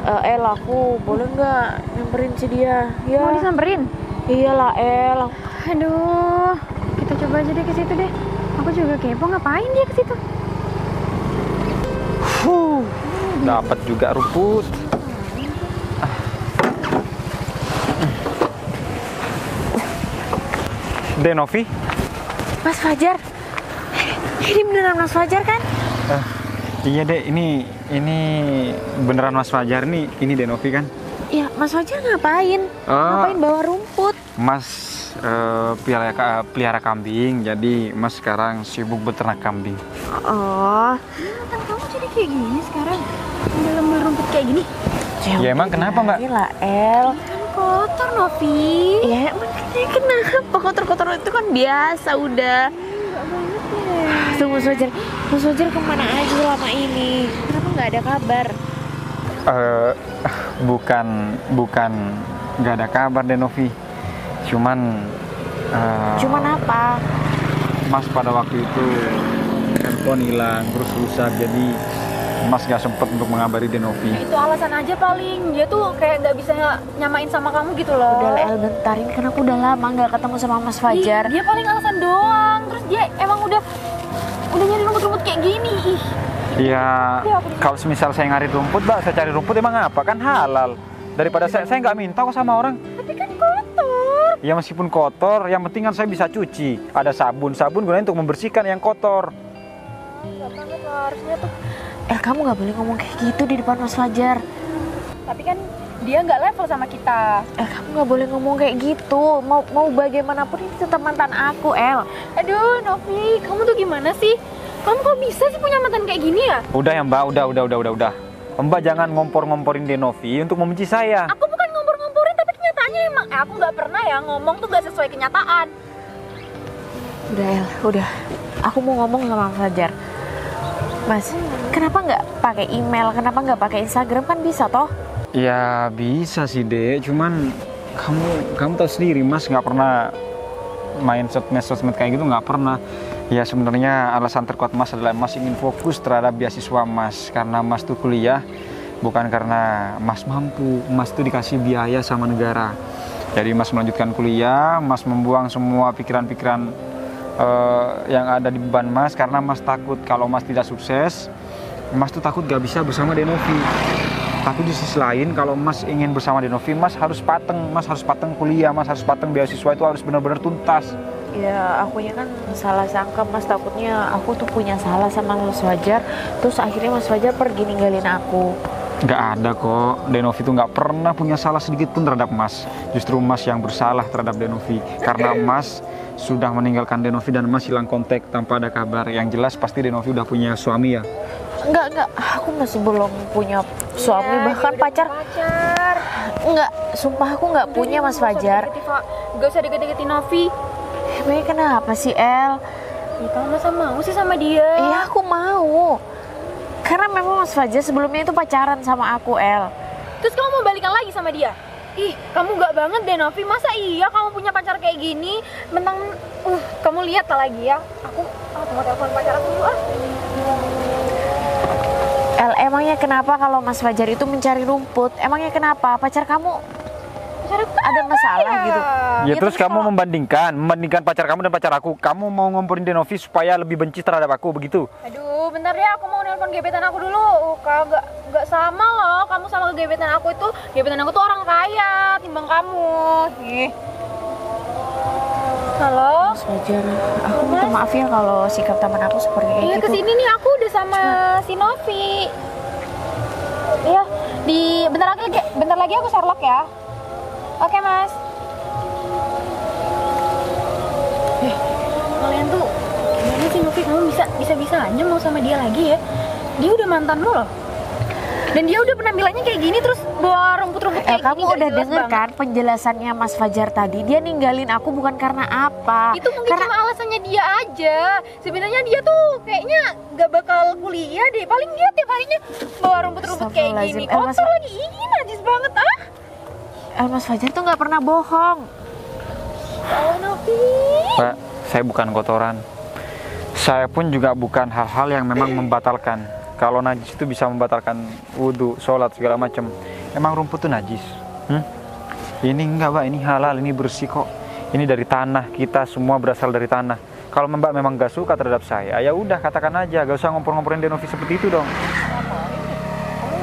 [SPEAKER 6] El, aku boleh nggak nyamperin si dia? Ya.
[SPEAKER 2] Mau disamperin?
[SPEAKER 6] Iyalah, El.
[SPEAKER 2] Aduh, kita coba aja deh ke situ deh. Aku juga kepo, ngapain dia ke situ?
[SPEAKER 4] Dapat juga rumput. Denovi?
[SPEAKER 6] Mas Fajar. Ini beneran Mas Fajar kan?
[SPEAKER 4] Iya dek, ini beneran Mas Fajar nih. Ini Denovi kan?
[SPEAKER 6] Iya, Mas Fajar ngapain? Ngapain bawa rumput?
[SPEAKER 4] Mas pelihara kambing, jadi Mas sekarang sibuk beternak kambing.
[SPEAKER 6] Oh,
[SPEAKER 2] Mantan kamu jadi kayak gini sekarang? Ambil rumput kayak gini?
[SPEAKER 4] Ya emang kenapa Mbak?
[SPEAKER 6] Lah, El.
[SPEAKER 2] Kan kotor, Novi.
[SPEAKER 6] Ya, makanya kenapa kotor-kotor itu kan biasa udah. Tunggu Mas Fajar kemana aja selama ini? Kenapa nggak ada kabar?
[SPEAKER 4] Bukan nggak ada kabar Denovi. Cuman
[SPEAKER 6] apa?
[SPEAKER 4] Mas pada waktu itu handphone hilang terus rusak, jadi Mas gak sempet untuk mengabari Denovi.
[SPEAKER 2] Itu alasan aja paling. Dia tuh kayak nggak bisa nyamain sama kamu gitu loh.
[SPEAKER 6] Udah lah, El, bentar, ini kan aku udah lama nggak ketemu sama Mas Fajar.
[SPEAKER 2] Ih, dia paling alasan doang. Terus dia emang udah nyari rumput-rumput kayak gini. Ih.
[SPEAKER 4] Ya kalau semisal saya ngarit rumput Mbak, saya cari rumput emang apa? Kan halal. Daripada saya nggak minta kok sama orang.
[SPEAKER 2] Tapi kan kotor.
[SPEAKER 4] Ya meskipun kotor, yang penting kan saya bisa cuci. Ada sabun gunanya untuk membersihkan yang kotor.
[SPEAKER 2] Gak banget lah, harusnya tuh.
[SPEAKER 6] Kamu nggak boleh ngomong kayak gitu di depan Mas Fajar.
[SPEAKER 2] Tapi kan dia nggak level sama kita.
[SPEAKER 6] Kamu nggak boleh ngomong kayak gitu. Mau bagaimanapun ini tetap mantan aku, El.
[SPEAKER 2] Aduh, Novi, kamu tuh gimana sih? Kamu kok bisa sih punya mantan kayak gini ya?
[SPEAKER 4] Udah ya Mbak, udah. Mbak jangan ngompor-ngomporin Denovi untuk membenci saya.
[SPEAKER 2] Aku bukan ngompor-ngomporin, tapi kenyataannya emang aku nggak pernah ya ngomong tuh nggak sesuai kenyataan.
[SPEAKER 6] Udah, El, udah. Aku mau ngomong sama Mas Fajar. Mas, kenapa nggak pakai email? Kenapa nggak pakai Instagram? Kan bisa toh?
[SPEAKER 4] Ya bisa sih Dek, cuman kamu tahu sendiri Mas nggak pernah main sosmed kayak gitu, nggak pernah. Ya sebenarnya alasan terkuat Mas adalah Mas ingin fokus terhadap beasiswa Mas, karena Mas tuh kuliah bukan karena Mas mampu. Mas tuh dikasih biaya sama negara. Jadi Mas melanjutkan kuliah, Mas membuang semua pikiran-pikiran yang ada di beban Mas, karena Mas takut kalau Mas tidak sukses. Mas tuh takut gak bisa bersama Denovi. Tapi di sisi lain kalau Mas ingin bersama Denovi, Mas harus pateng kuliah, Mas harus pateng beasiswa, itu harus benar-benar tuntas.
[SPEAKER 6] Ya, akunya kan salah sangka, Mas. Takutnya aku tuh punya salah sama Mas Fajar, terus akhirnya Mas Fajar pergi ninggalin aku.
[SPEAKER 4] Nggak ada kok, Denovi itu nggak pernah punya salah sedikit pun terhadap Mas. Justru Mas yang bersalah terhadap Denovi, karena Mas sudah meninggalkan Denovi dan Mas hilang kontak tanpa ada kabar. Yang jelas pasti Denovi udah punya suami ya?
[SPEAKER 6] Enggak, aku masih belum punya suami, bahkan pacar. Enggak, sumpah aku nggak punya, Mas Fajar.
[SPEAKER 2] Gak usah deket-deketin Novi.
[SPEAKER 6] Emangnya kenapa sih, El?
[SPEAKER 2] Ya, kamu masa mau sih sama dia?
[SPEAKER 6] Iya, aku mau. Karena memang Mas Fajar sebelumnya itu pacaran sama aku, El.
[SPEAKER 2] Terus kamu mau balikan lagi sama dia? Ih, kamu gak banget deh, Novi. Masa iya kamu punya pacar kayak gini? Mentang, kamu lihat lagi ya. Aku mau telepon pacar aku dulu ah.
[SPEAKER 6] El, emangnya kenapa kalau Mas Fajar itu mencari rumput? Emangnya kenapa? Pacar kamu ada masalah gitu?
[SPEAKER 4] Ya terus kamu membandingkan pacar kamu dan pacar aku. Kamu mau ngomporin Denovi supaya lebih benci terhadap aku, begitu?
[SPEAKER 2] Aduh, bentar ya, aku mau nelpon gebetan aku dulu. Gak sama loh, kamu sama gebetan aku itu. Gebetan aku tuh orang kaya timbang kamu. Ih. Halo?
[SPEAKER 6] Mas Fajar, aku minta maaf ya kalau sikap teman aku seperti kayak
[SPEAKER 2] iya,
[SPEAKER 6] gitu.
[SPEAKER 2] kesini nih aku udah sama si Novi. Iya, bentar lagi aku Sherlock ya. Oke, Mas. Kalian tuh gimana sih, Novi? Kamu bisa-bisanya mau sama dia lagi ya? Dia udah mantan lo loh. Dan dia udah penampilannya kayak gini, terus bawa rumput-rumput kayak
[SPEAKER 6] kamu
[SPEAKER 2] gini.
[SPEAKER 6] udah denger kan penjelasannya Mas Fajar tadi? Dia ninggalin aku bukan karena apa?
[SPEAKER 2] Itu mungkin cuma alasannya dia aja. Sebenarnya dia tuh kayaknya gak bakal kuliah deh. Paling dia tiap harinya bawa rumput-rumput kayak gini. Kotor lagi, ini najis banget ah.
[SPEAKER 6] Mas Fajar tuh nggak pernah bohong. Oh, Novi.
[SPEAKER 4] Mbak, saya bukan kotoran. Saya pun juga bukan hal-hal yang memang membatalkan. Kalau najis itu bisa membatalkan wudhu, sholat, segala macam. Emang rumput itu najis? Ini enggak, Mbak, ini halal, ini bersih kok. Ini dari tanah, kita semua berasal dari tanah. Kalau Mbak memang gak suka terhadap saya, ya udah katakan aja, gak usah ngompor-ngomporin Denovi seperti itu dong.
[SPEAKER 6] Kamu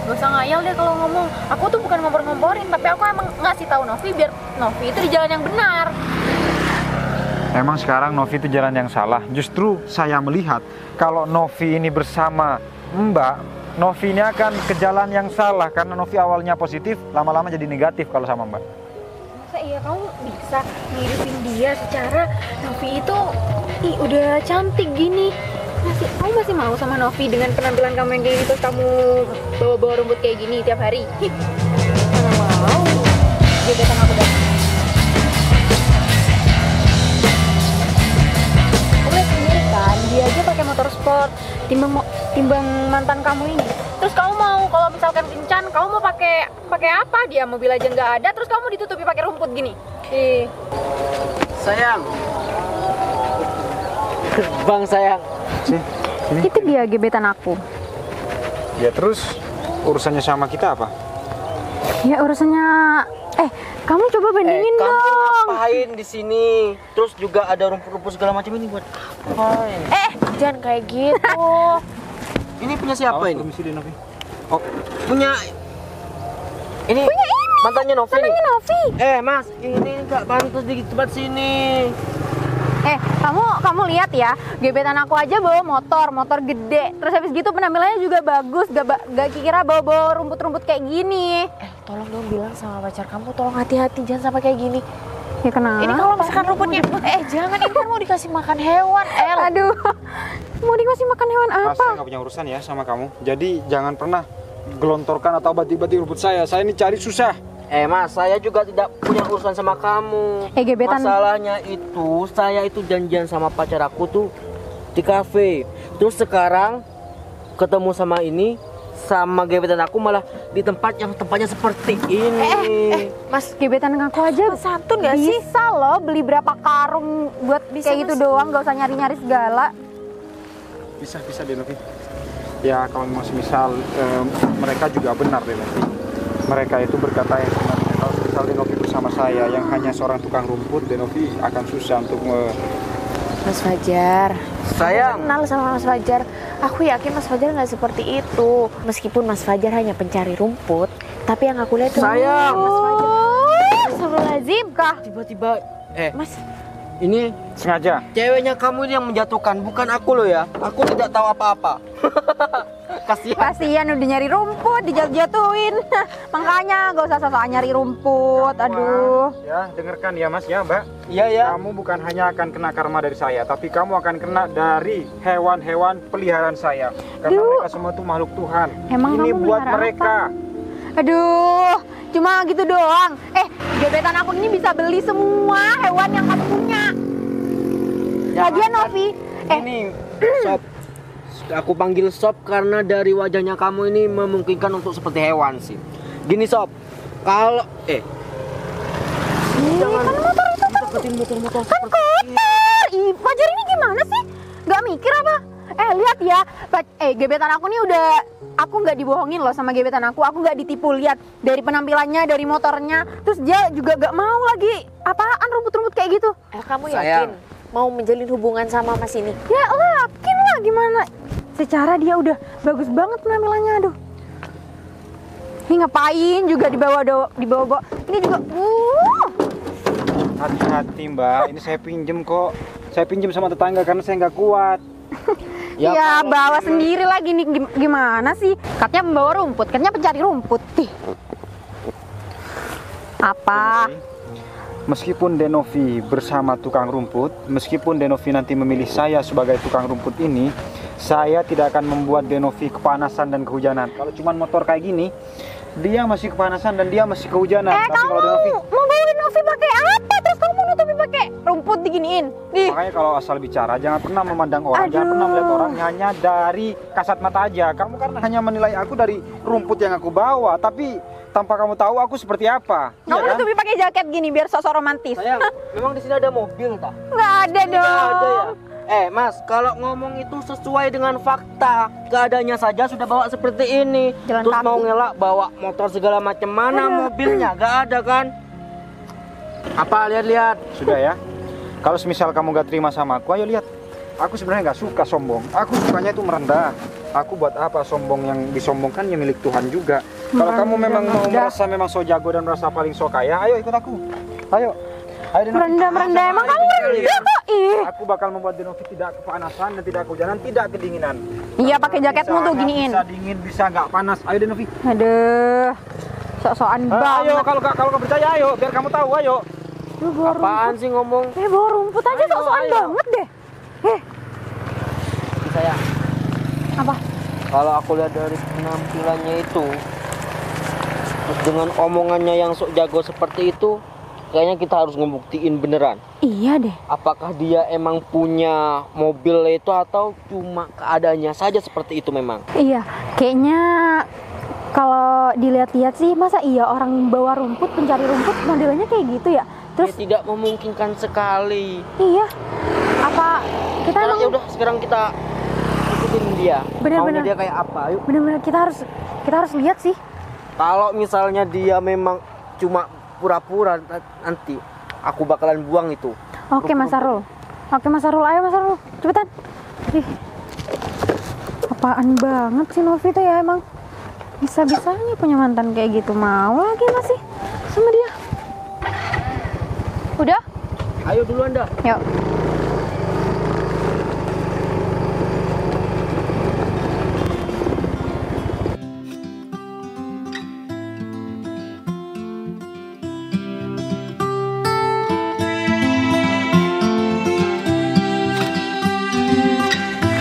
[SPEAKER 6] gak usah ngayal deh kalau ngomong. Aku tuh bukan ngompor-ngomporin, tapi aku emang ngasih tahu Novi biar Novi itu di jalan yang benar.
[SPEAKER 4] Emang sekarang Novi itu jalan yang salah. Justru saya melihat kalau Novi ini bersama Mbak, Novi ini akan ke jalan yang salah. Karena Novi awalnya positif, lama-lama jadi negatif kalau sama Mbak.
[SPEAKER 2] Masa iya kamu bisa ngirisin dia secara Novi itu udah cantik gini. Kamu masih mau sama Novi dengan penampilan kamu yang kayak gini, terus kamu bawa-bawa rumput kayak gini tiap hari? Mana mau. Gebetan aku dah. Kamu lihat sendiri kan, dia aja pakai motor sport timbang mantan kamu ini. Terus kamu mau kalau misalkan kencan, kamu mau pakai apa? Dia mobil aja nggak ada, terus kamu ditutupi pakai rumput gini.
[SPEAKER 1] Sayang. Bang sayang.
[SPEAKER 4] Sini.
[SPEAKER 2] Itu dia gebetan aku.
[SPEAKER 4] Ya terus urusannya sama kita apa?
[SPEAKER 2] Ya urusannya kamu coba bandingin
[SPEAKER 1] Kamu
[SPEAKER 2] dong.
[SPEAKER 1] ngapain di sini? Terus juga ada rumput-rumput segala macam ini buat apa?
[SPEAKER 6] Jangan kayak gitu.
[SPEAKER 1] Ini punya siapa ini?
[SPEAKER 4] Permisi deh, Novi.
[SPEAKER 1] Oh, punya ini mantannya Novi.
[SPEAKER 2] Namanya Novi.
[SPEAKER 1] Mas, ini nggak pantas di tempat sini.
[SPEAKER 2] Kamu lihat ya, gebetan aku aja bawa motor gede. Terus habis gitu penampilannya juga bagus, gak kira bawa rumput-rumput kayak gini.
[SPEAKER 6] Tolong dong bilang sama pacar kamu, tolong hati-hati jangan sampai kayak gini.
[SPEAKER 2] Ya kenapa?
[SPEAKER 6] Ini kalau misalkan rumputnya, jangan, ini kan mau dikasih makan hewan, El.
[SPEAKER 2] Aduh, mau dikasih makan hewan
[SPEAKER 4] Mas,
[SPEAKER 2] apa?
[SPEAKER 4] saya nggak punya urusan ya sama kamu. Jadi jangan pernah gelontorkan atau bati-bati rumput saya. Saya ini cari susah.
[SPEAKER 1] Mas, saya juga tidak punya urusan sama kamu.
[SPEAKER 2] Gebetan.
[SPEAKER 1] Masalahnya itu, saya itu janjian sama pacar aku tuh di kafe. Terus sekarang ketemu sama ini, sama gebetan aku malah di tempat yang tempatnya seperti ini.
[SPEAKER 2] Mas, gebetan aku aja
[SPEAKER 6] Santun gak sih?
[SPEAKER 2] bisa loh beli berapa karung buat
[SPEAKER 6] Bisa,
[SPEAKER 2] kayak gitu
[SPEAKER 6] Mas.
[SPEAKER 2] doang, gak usah nyari-nyari segala.
[SPEAKER 4] Bisa deh, Novi. Ya kalau misal mereka juga benar deh, Novi. Mereka itu berkata yang sebenarnya. Kalau misal Denovi bersama saya yang hanya seorang tukang rumput, Denovi akan susah untuk
[SPEAKER 6] Mas Fajar,
[SPEAKER 1] Sayang.
[SPEAKER 6] aku kenal sama Mas Fajar. Aku yakin Mas Fajar nggak seperti itu. Meskipun Mas Fajar hanya pencari rumput, tapi yang aku lihat tuh
[SPEAKER 1] Sayang.
[SPEAKER 6] Mas Fajar.
[SPEAKER 2] Astagfirullahaladzim kah?
[SPEAKER 1] Tiba-tiba
[SPEAKER 6] Mas,
[SPEAKER 1] ini
[SPEAKER 4] sengaja.
[SPEAKER 1] ceweknya kamu ini yang menjatuhkan, bukan aku loh ya. Aku tidak tahu apa-apa.
[SPEAKER 2] Kasihan udah nyari rumput, dijatuh-jatuhin. Makanya gak usah sok-sok nyari rumput. Aduh.
[SPEAKER 4] Ya, dengarkan ya Mas ya, Mbak.
[SPEAKER 1] Iya ya.
[SPEAKER 4] Kamu bukan hanya akan kena karma dari saya, tapi kamu akan kena dari hewan-hewan peliharaan saya. Karena mereka semua itu makhluk Tuhan.
[SPEAKER 2] Emang
[SPEAKER 4] ini
[SPEAKER 2] kamu
[SPEAKER 4] buat
[SPEAKER 2] melihara
[SPEAKER 4] mereka.
[SPEAKER 2] Aduh, cuma gitu doang. Gebetan aku ini bisa beli semua hewan yang kamu punya. Lagian Novi,
[SPEAKER 1] Ini sob. Aku panggil sob karena dari wajahnya kamu ini memungkinkan untuk seperti hewan sih. Gini sob, kalau jangan
[SPEAKER 2] kan motor itu
[SPEAKER 1] deketin motor-motor
[SPEAKER 2] kan
[SPEAKER 1] seperti ini.
[SPEAKER 2] kotor. Ih, Fajar ini gimana sih? Gak mikir apa? Lihat ya, gebetan aku nih udah, aku nggak dibohongin loh sama gebetan aku nggak ditipu. Lihat dari penampilannya, dari motornya, terus dia juga gak mau lagi apaan rumput-rumput kayak gitu.
[SPEAKER 6] kamu
[SPEAKER 1] Sayang.
[SPEAKER 6] yakin mau menjalin hubungan sama Mas ini?
[SPEAKER 2] Ya yakin lah, gimana? Secara dia udah bagus banget penampilannya, aduh. Ini ngapain juga dibawa-bawa. Ini juga,
[SPEAKER 4] Hati-hati Mbak, ini saya pinjem kok. Saya pinjem sama tetangga karena saya nggak kuat.
[SPEAKER 2] Ya, bawa sendiri lagi nih, gimana sih? Katanya membawa rumput, katanya pencari rumput. Apa?
[SPEAKER 4] Meskipun Denovi bersama tukang rumput, meskipun Denovi nanti memilih saya sebagai tukang rumput ini, saya tidak akan membuat Denovi kepanasan dan kehujanan. Kalau cuma motor kayak gini, dia masih kepanasan dan dia masih kehujanan. Tapi
[SPEAKER 2] Kamu
[SPEAKER 4] kalau Denovi,
[SPEAKER 2] mau bawa Novi pakai apa? Terus kamu nutupi pakai rumput diginiin?
[SPEAKER 4] Makanya kalau asal bicara jangan pernah memandang orang, jangan pernah melihat orang hanya dari kasat mata aja. Kamu kan hanya menilai aku dari rumput yang aku bawa, tapi tanpa kamu tahu aku seperti apa.
[SPEAKER 2] Kamu
[SPEAKER 4] Iya kan?
[SPEAKER 2] lebih pakai jaket gini biar sosok romantis.
[SPEAKER 1] Sayang, memang di sini ada mobil tak?
[SPEAKER 2] Nggak ada
[SPEAKER 1] Nggak
[SPEAKER 2] dong.
[SPEAKER 1] ada ya. Mas, kalau ngomong itu sesuai dengan fakta. Keadaannya saja sudah bawa seperti ini.
[SPEAKER 2] Jalan
[SPEAKER 1] Terus
[SPEAKER 2] kaki.
[SPEAKER 1] mau ngelak bawa motor segala macam, mana mobilnya? Gak ada kan? Apa lihat-lihat?
[SPEAKER 4] Sudah ya. Kalau semisal kamu gak terima sama aku, ayo lihat. Aku sebenarnya gak suka sombong. Aku sukanya itu merendah. Aku buat apa sombong, yang disombongkan ya milik Tuhan juga. Kalau kamu memang mau merasa memang so jago dan merasa paling so kaya, ayo ikut aku. Ayo. Ayo Denovi.
[SPEAKER 2] Merendah emang kamu rendah kok. Ih.
[SPEAKER 4] Aku bakal membuat Denovi tidak kepanasan dan tidak kehujanan, tidak kedinginan.
[SPEAKER 2] Iya pakai jaketmu tuh giniin.
[SPEAKER 4] Bisa dingin, bisa nggak panas. Ayo Denovi.
[SPEAKER 2] Aduh. Sok-sokan banget.
[SPEAKER 4] Ayo kalau nggak percaya, ayo biar kamu tahu, ayo.
[SPEAKER 1] Apaan sih ngomong?
[SPEAKER 2] Bawa rumput aja
[SPEAKER 1] Ayo,
[SPEAKER 2] sok-sokan
[SPEAKER 1] ayo.
[SPEAKER 2] banget deh.
[SPEAKER 1] Sayang,
[SPEAKER 2] Apa?
[SPEAKER 1] kalau aku lihat dari penampilannya itu, terus dengan omongannya yang sok jago seperti itu, kayaknya kita harus ngebuktiin beneran.
[SPEAKER 2] Iya deh.
[SPEAKER 1] Apakah dia emang punya mobil itu atau cuma keadaannya saja seperti itu memang?
[SPEAKER 2] Iya, kayaknya kalau dilihat-lihat sih masa iya orang bawa rumput, pencari rumput modelnya kayak gitu ya? Terus
[SPEAKER 1] Dia tidak memungkinkan sekali.
[SPEAKER 2] iya. Apa kita
[SPEAKER 1] Sekarang
[SPEAKER 2] emang
[SPEAKER 1] ya udah, sekarang kita ikutin dia.
[SPEAKER 2] Bener-bener.
[SPEAKER 1] Maunya dia kayak apa? Yuk.
[SPEAKER 2] bener-bener kita harus lihat sih.
[SPEAKER 1] Kalau misalnya dia memang cuma pura-pura, nanti aku bakalan buang itu.
[SPEAKER 2] Oke Mas Sarul. Oke Mas Sarul, ayo Mas Sarul, cepetan. Ih. Apaan banget sih Novi tuh ya emang. Bisa-bisanya punya mantan kayak gitu, mau lagi masih sama dia. Udah?
[SPEAKER 1] Ayo duluan dah.
[SPEAKER 2] Yuk.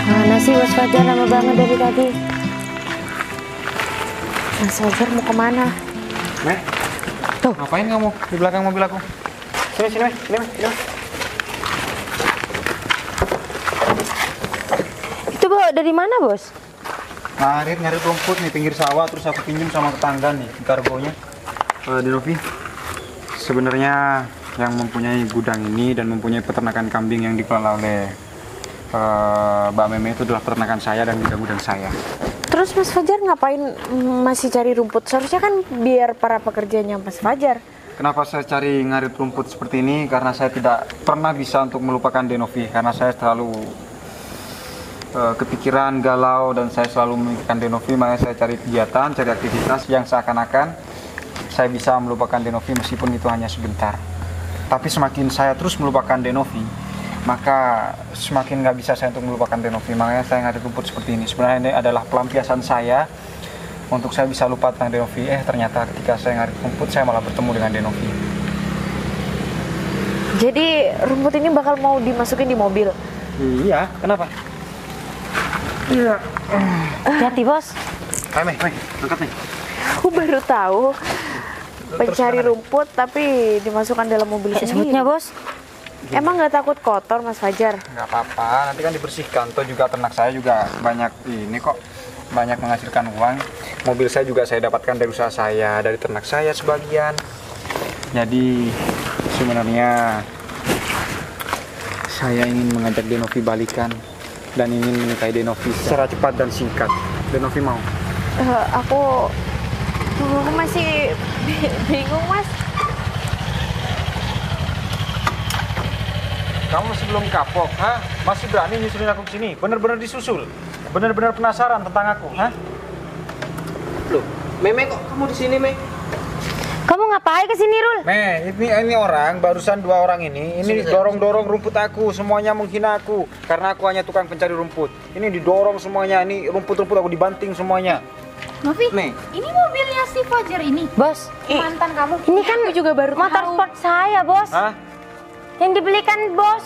[SPEAKER 5] Mana sih Mas Fajar, lama banget dari tadi.
[SPEAKER 6] Mas Fajar mau kemana?
[SPEAKER 4] Meh, tuh ngapain kamu di belakang mobil aku? Sini, sini, Meh.
[SPEAKER 5] Itu bawa dari mana Bos?
[SPEAKER 4] Nyari rumput nih pinggir sawah, terus aku pinjam sama tetangga nih kargonya. Denovi, sebenarnya yang mempunyai gudang ini dan mempunyai peternakan kambing yang dikelola oleh Mbak Meme itu adalah peternakan saya dan gudang-gudang saya.
[SPEAKER 6] Terus Mas Fajar ngapain masih cari rumput? Seharusnya kan biar para pekerjanya Mas Fajar.
[SPEAKER 4] Kenapa saya cari ngarit rumput seperti ini? Karena saya tidak pernah bisa untuk melupakan Denovi, karena saya selalu kepikiran, galau, dan saya selalu memikirkan Denovi. Makanya saya cari kegiatan, cari aktivitas yang seakan-akan saya bisa melupakan Denovi meskipun itu hanya sebentar. Tapi semakin saya terus melupakan Denovi, maka semakin nggak bisa saya untuk melupakan Denovi. Makanya saya ngarit rumput seperti ini. Sebenarnya ini adalah pelampiasan saya untuk saya bisa lupa tentang Denovi. Ternyata ketika saya ngarit rumput, saya malah bertemu dengan Denovi.
[SPEAKER 6] Jadi rumput ini bakal mau dimasukin di mobil.
[SPEAKER 4] Iya, kenapa? Iya.
[SPEAKER 5] Hati Bos.
[SPEAKER 4] Ayo, Meh, angkat nih.
[SPEAKER 6] Aku baru tahu pencari
[SPEAKER 4] gimana?
[SPEAKER 6] rumput tapi dimasukkan dalam mobil
[SPEAKER 5] Sebutnya
[SPEAKER 6] sendiri.
[SPEAKER 5] Bos.
[SPEAKER 6] Emang nggak takut kotor Mas Fajar?
[SPEAKER 4] Nggak apa-apa, nanti kan dibersihkan. Toh juga ternak saya juga banyak ini kok, banyak menghasilkan uang. Mobil saya juga saya dapatkan dari usaha saya, dari ternak saya sebagian. Jadi sebenarnya saya ingin mengajak Denovi balikan dan ingin menikahi Denovi secara cepat dan singkat. Denovi mau?
[SPEAKER 6] Aku masih bingung Mas.
[SPEAKER 4] Kamu masih belum kapok, ha? Masih berani nyusulin aku ke sini? Bener-bener disusul? Bener-bener penasaran tentang aku, ha?
[SPEAKER 1] Loh, Meme kok kamu di sini, Me?
[SPEAKER 5] Kamu ngapain kesini Rul?
[SPEAKER 4] Ini orang, barusan 2 orang ini dorong-dorong rumput aku, semuanya menghina aku karena aku hanya tukang pencari rumput. Ini didorong semuanya, ini rumput-rumput aku dibanting semuanya.
[SPEAKER 2] Novi,
[SPEAKER 1] Me,
[SPEAKER 2] ini mobilnya si Fajar ini.
[SPEAKER 5] Bos,
[SPEAKER 2] Mantan kamu.
[SPEAKER 5] ini kan
[SPEAKER 6] Aku juga baru
[SPEAKER 5] motor
[SPEAKER 6] tahu.
[SPEAKER 5] sport saya Bos.
[SPEAKER 4] Hah?
[SPEAKER 5] Yang dibelikan Bos.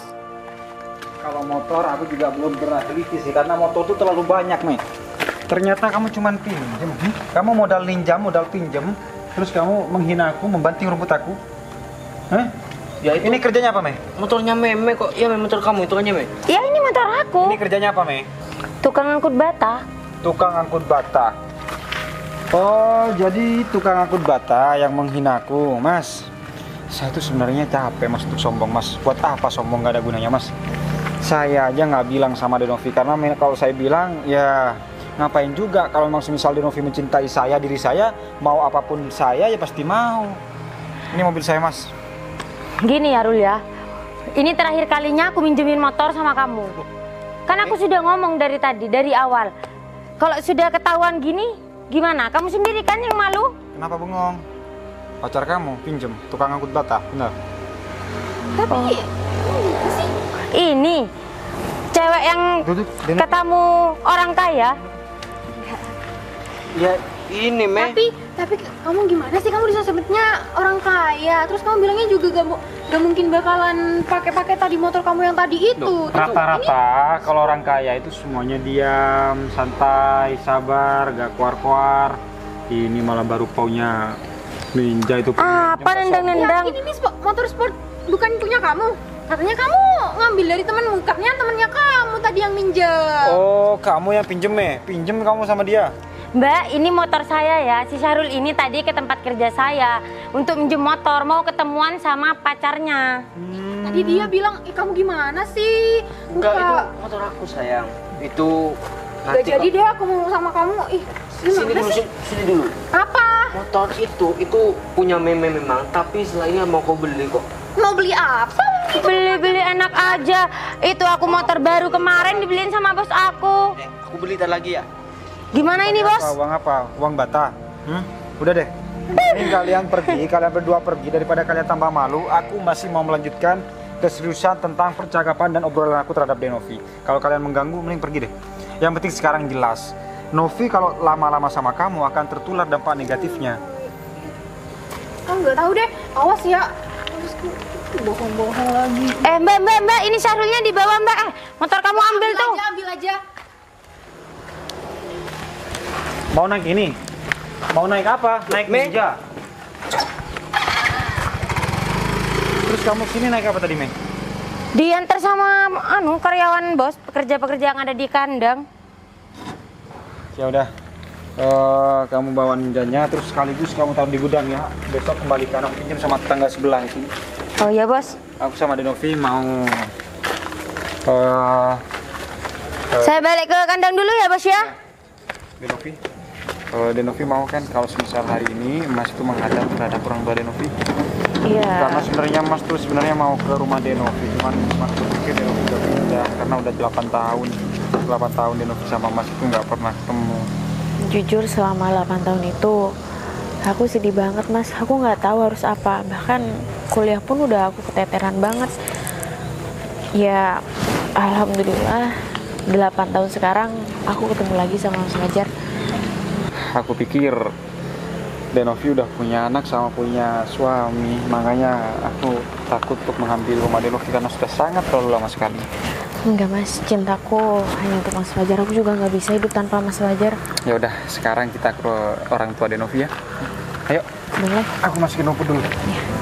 [SPEAKER 4] Kalau motor aku juga belum pernah teliti sih karena motor itu terlalu banyak, Mei. Ternyata kamu cuma pinjem. Kamu modal pinjam, terus kamu menghina aku, membanting rumput aku. Hah?
[SPEAKER 1] Ya itu
[SPEAKER 4] Ini kerjanya apa, Mei?
[SPEAKER 1] motornya Meme kok. Iya, motor kamu itu kan ya, Me?
[SPEAKER 5] Ya ini motor aku.
[SPEAKER 4] Ini kerjanya apa, Mei?
[SPEAKER 5] Tukang angkut bata.
[SPEAKER 4] Tukang angkut bata. Oh, jadi tukang angkut bata yang menghinaku, Mas. Saya tuh sebenarnya capek, Mas, untuk sombong, Mas. Buat apa sombong, nggak ada gunanya, Mas. Saya aja nggak bilang sama Denovi karena kalau saya bilang ya ngapain juga. Kalau memang semisal Denovi mencintai saya, diri saya, mau apapun saya ya pasti mau. Ini mobil saya, Mas.
[SPEAKER 5] Gini ya Rul ya, ini terakhir kalinya aku minjemin motor sama kamu. Kan aku sudah ngomong dari tadi, dari awal. Kalau sudah ketahuan gini, gimana? Kamu sendiri kan yang malu?
[SPEAKER 4] Kenapa bengong? Pacar kamu pinjem tukang angkut bata, benar?
[SPEAKER 2] Tapi
[SPEAKER 5] Ini cewek yang
[SPEAKER 4] Duduk,
[SPEAKER 5] ketemu orang kaya.
[SPEAKER 1] Ya ini, Me.
[SPEAKER 2] tapi kamu gimana sih, kamu disebutnya orang kaya, terus kamu bilangnya juga gak mungkin bakalan pakai tadi motor kamu yang tadi itu.
[SPEAKER 4] Rata-rata kalau orang kaya itu semuanya diam, santai, sabar, gak keluar-keluar. Ini malah baru paunya ninja itu.
[SPEAKER 5] Apa nendang-nendang?
[SPEAKER 2] Ini motor sport bukan punya kamu. Katanya kamu ngambil dari temanmu, katanya temannya kamu tadi yang minjem.
[SPEAKER 4] Oh, kamu yang pinjem, pinjem kamu sama dia.
[SPEAKER 5] Mbak, ini motor saya ya. Si Syahrul ini tadi ke tempat kerja saya untuk minjem motor, mau ketemuan sama pacarnya.
[SPEAKER 2] Tadi dia bilang, kamu gimana sih?
[SPEAKER 1] Enggak, itu motor aku, sayang. Itu
[SPEAKER 2] Gak jadi deh aku mau sama kamu.
[SPEAKER 1] Sini dulu, sini dulu.
[SPEAKER 2] Apa?
[SPEAKER 1] Motor itu punya Meme memang, tapi selainnya mau kau beli kok.
[SPEAKER 2] Mau beli apa?
[SPEAKER 5] Beli-beli enak aja. Itu aku motor baru kemarin dibeliin sama bos aku.
[SPEAKER 1] Aku beli ntar lagi ya.
[SPEAKER 5] Gimana ini bos?
[SPEAKER 4] Uang apa? Uang bata? Udah deh. Ini kalian pergi, kalian berdua pergi daripada kalian tambah malu. Aku masih mau melanjutkan keseriusan tentang percakapan dan obrolan aku terhadap Denovi. Kalau kalian mengganggu, mending pergi deh. Yang penting sekarang jelas, Novi kalau lama-lama sama kamu akan tertular dampak negatifnya.
[SPEAKER 2] Nggak tahu deh. Awas ya. Bohong-bohong lagi.
[SPEAKER 5] Mbak, ini Syahrulnya di bawah mbak. Motor kamu ambil tuh.
[SPEAKER 2] Ambil aja.
[SPEAKER 4] Mau naik ini? Mau naik apa? Naik meja. Terus kamu sini naik apa tadi, Mei?
[SPEAKER 5] Diantar sama karyawan bos, pekerja-pekerja yang ada di kandang.
[SPEAKER 4] Ya udah. Kamu bawa ninjanya, terus sekaligus kamu taruh di gudang ya. Besok kembalikan, aku pinjam sama tetangga sebelah itu.
[SPEAKER 5] Oh iya bos.
[SPEAKER 4] Aku sama Denovi mau
[SPEAKER 5] Saya balik ke kandang dulu ya bos ya.
[SPEAKER 4] Denovi mau kan kalau semisal hari ini Mas itu menghadap terhadap orang tua Denovi.
[SPEAKER 5] Iya.
[SPEAKER 4] Karena sebenarnya Mas tuh sebenarnya mau ke rumah Denovi, cuman Mas berpikir Denovi udah pindah karena udah 8 tahun. 8 tahun Denovi sama Mas itu nggak pernah ketemu.
[SPEAKER 6] Jujur selama 8 tahun itu aku sedih banget mas, aku nggak tahu harus apa, bahkan kuliah pun udah aku keteteran banget. Ya alhamdulillah 8 tahun sekarang aku ketemu lagi sama Mas Fajar.
[SPEAKER 4] Aku pikir Denovi udah punya anak sama punya suami, makanya aku takut untuk mengambil rumah Denovi karena sudah sangat terlalu lama sekali.
[SPEAKER 6] Enggak mas, cintaku hanya untuk Mas Fajar, aku juga nggak bisa hidup tanpa Mas Fajar.
[SPEAKER 4] Ya udah, sekarang kita ke orang tua Denovi ya. Ayo.
[SPEAKER 6] Boleh.
[SPEAKER 4] Aku masukin rumput dulu.
[SPEAKER 6] Ya.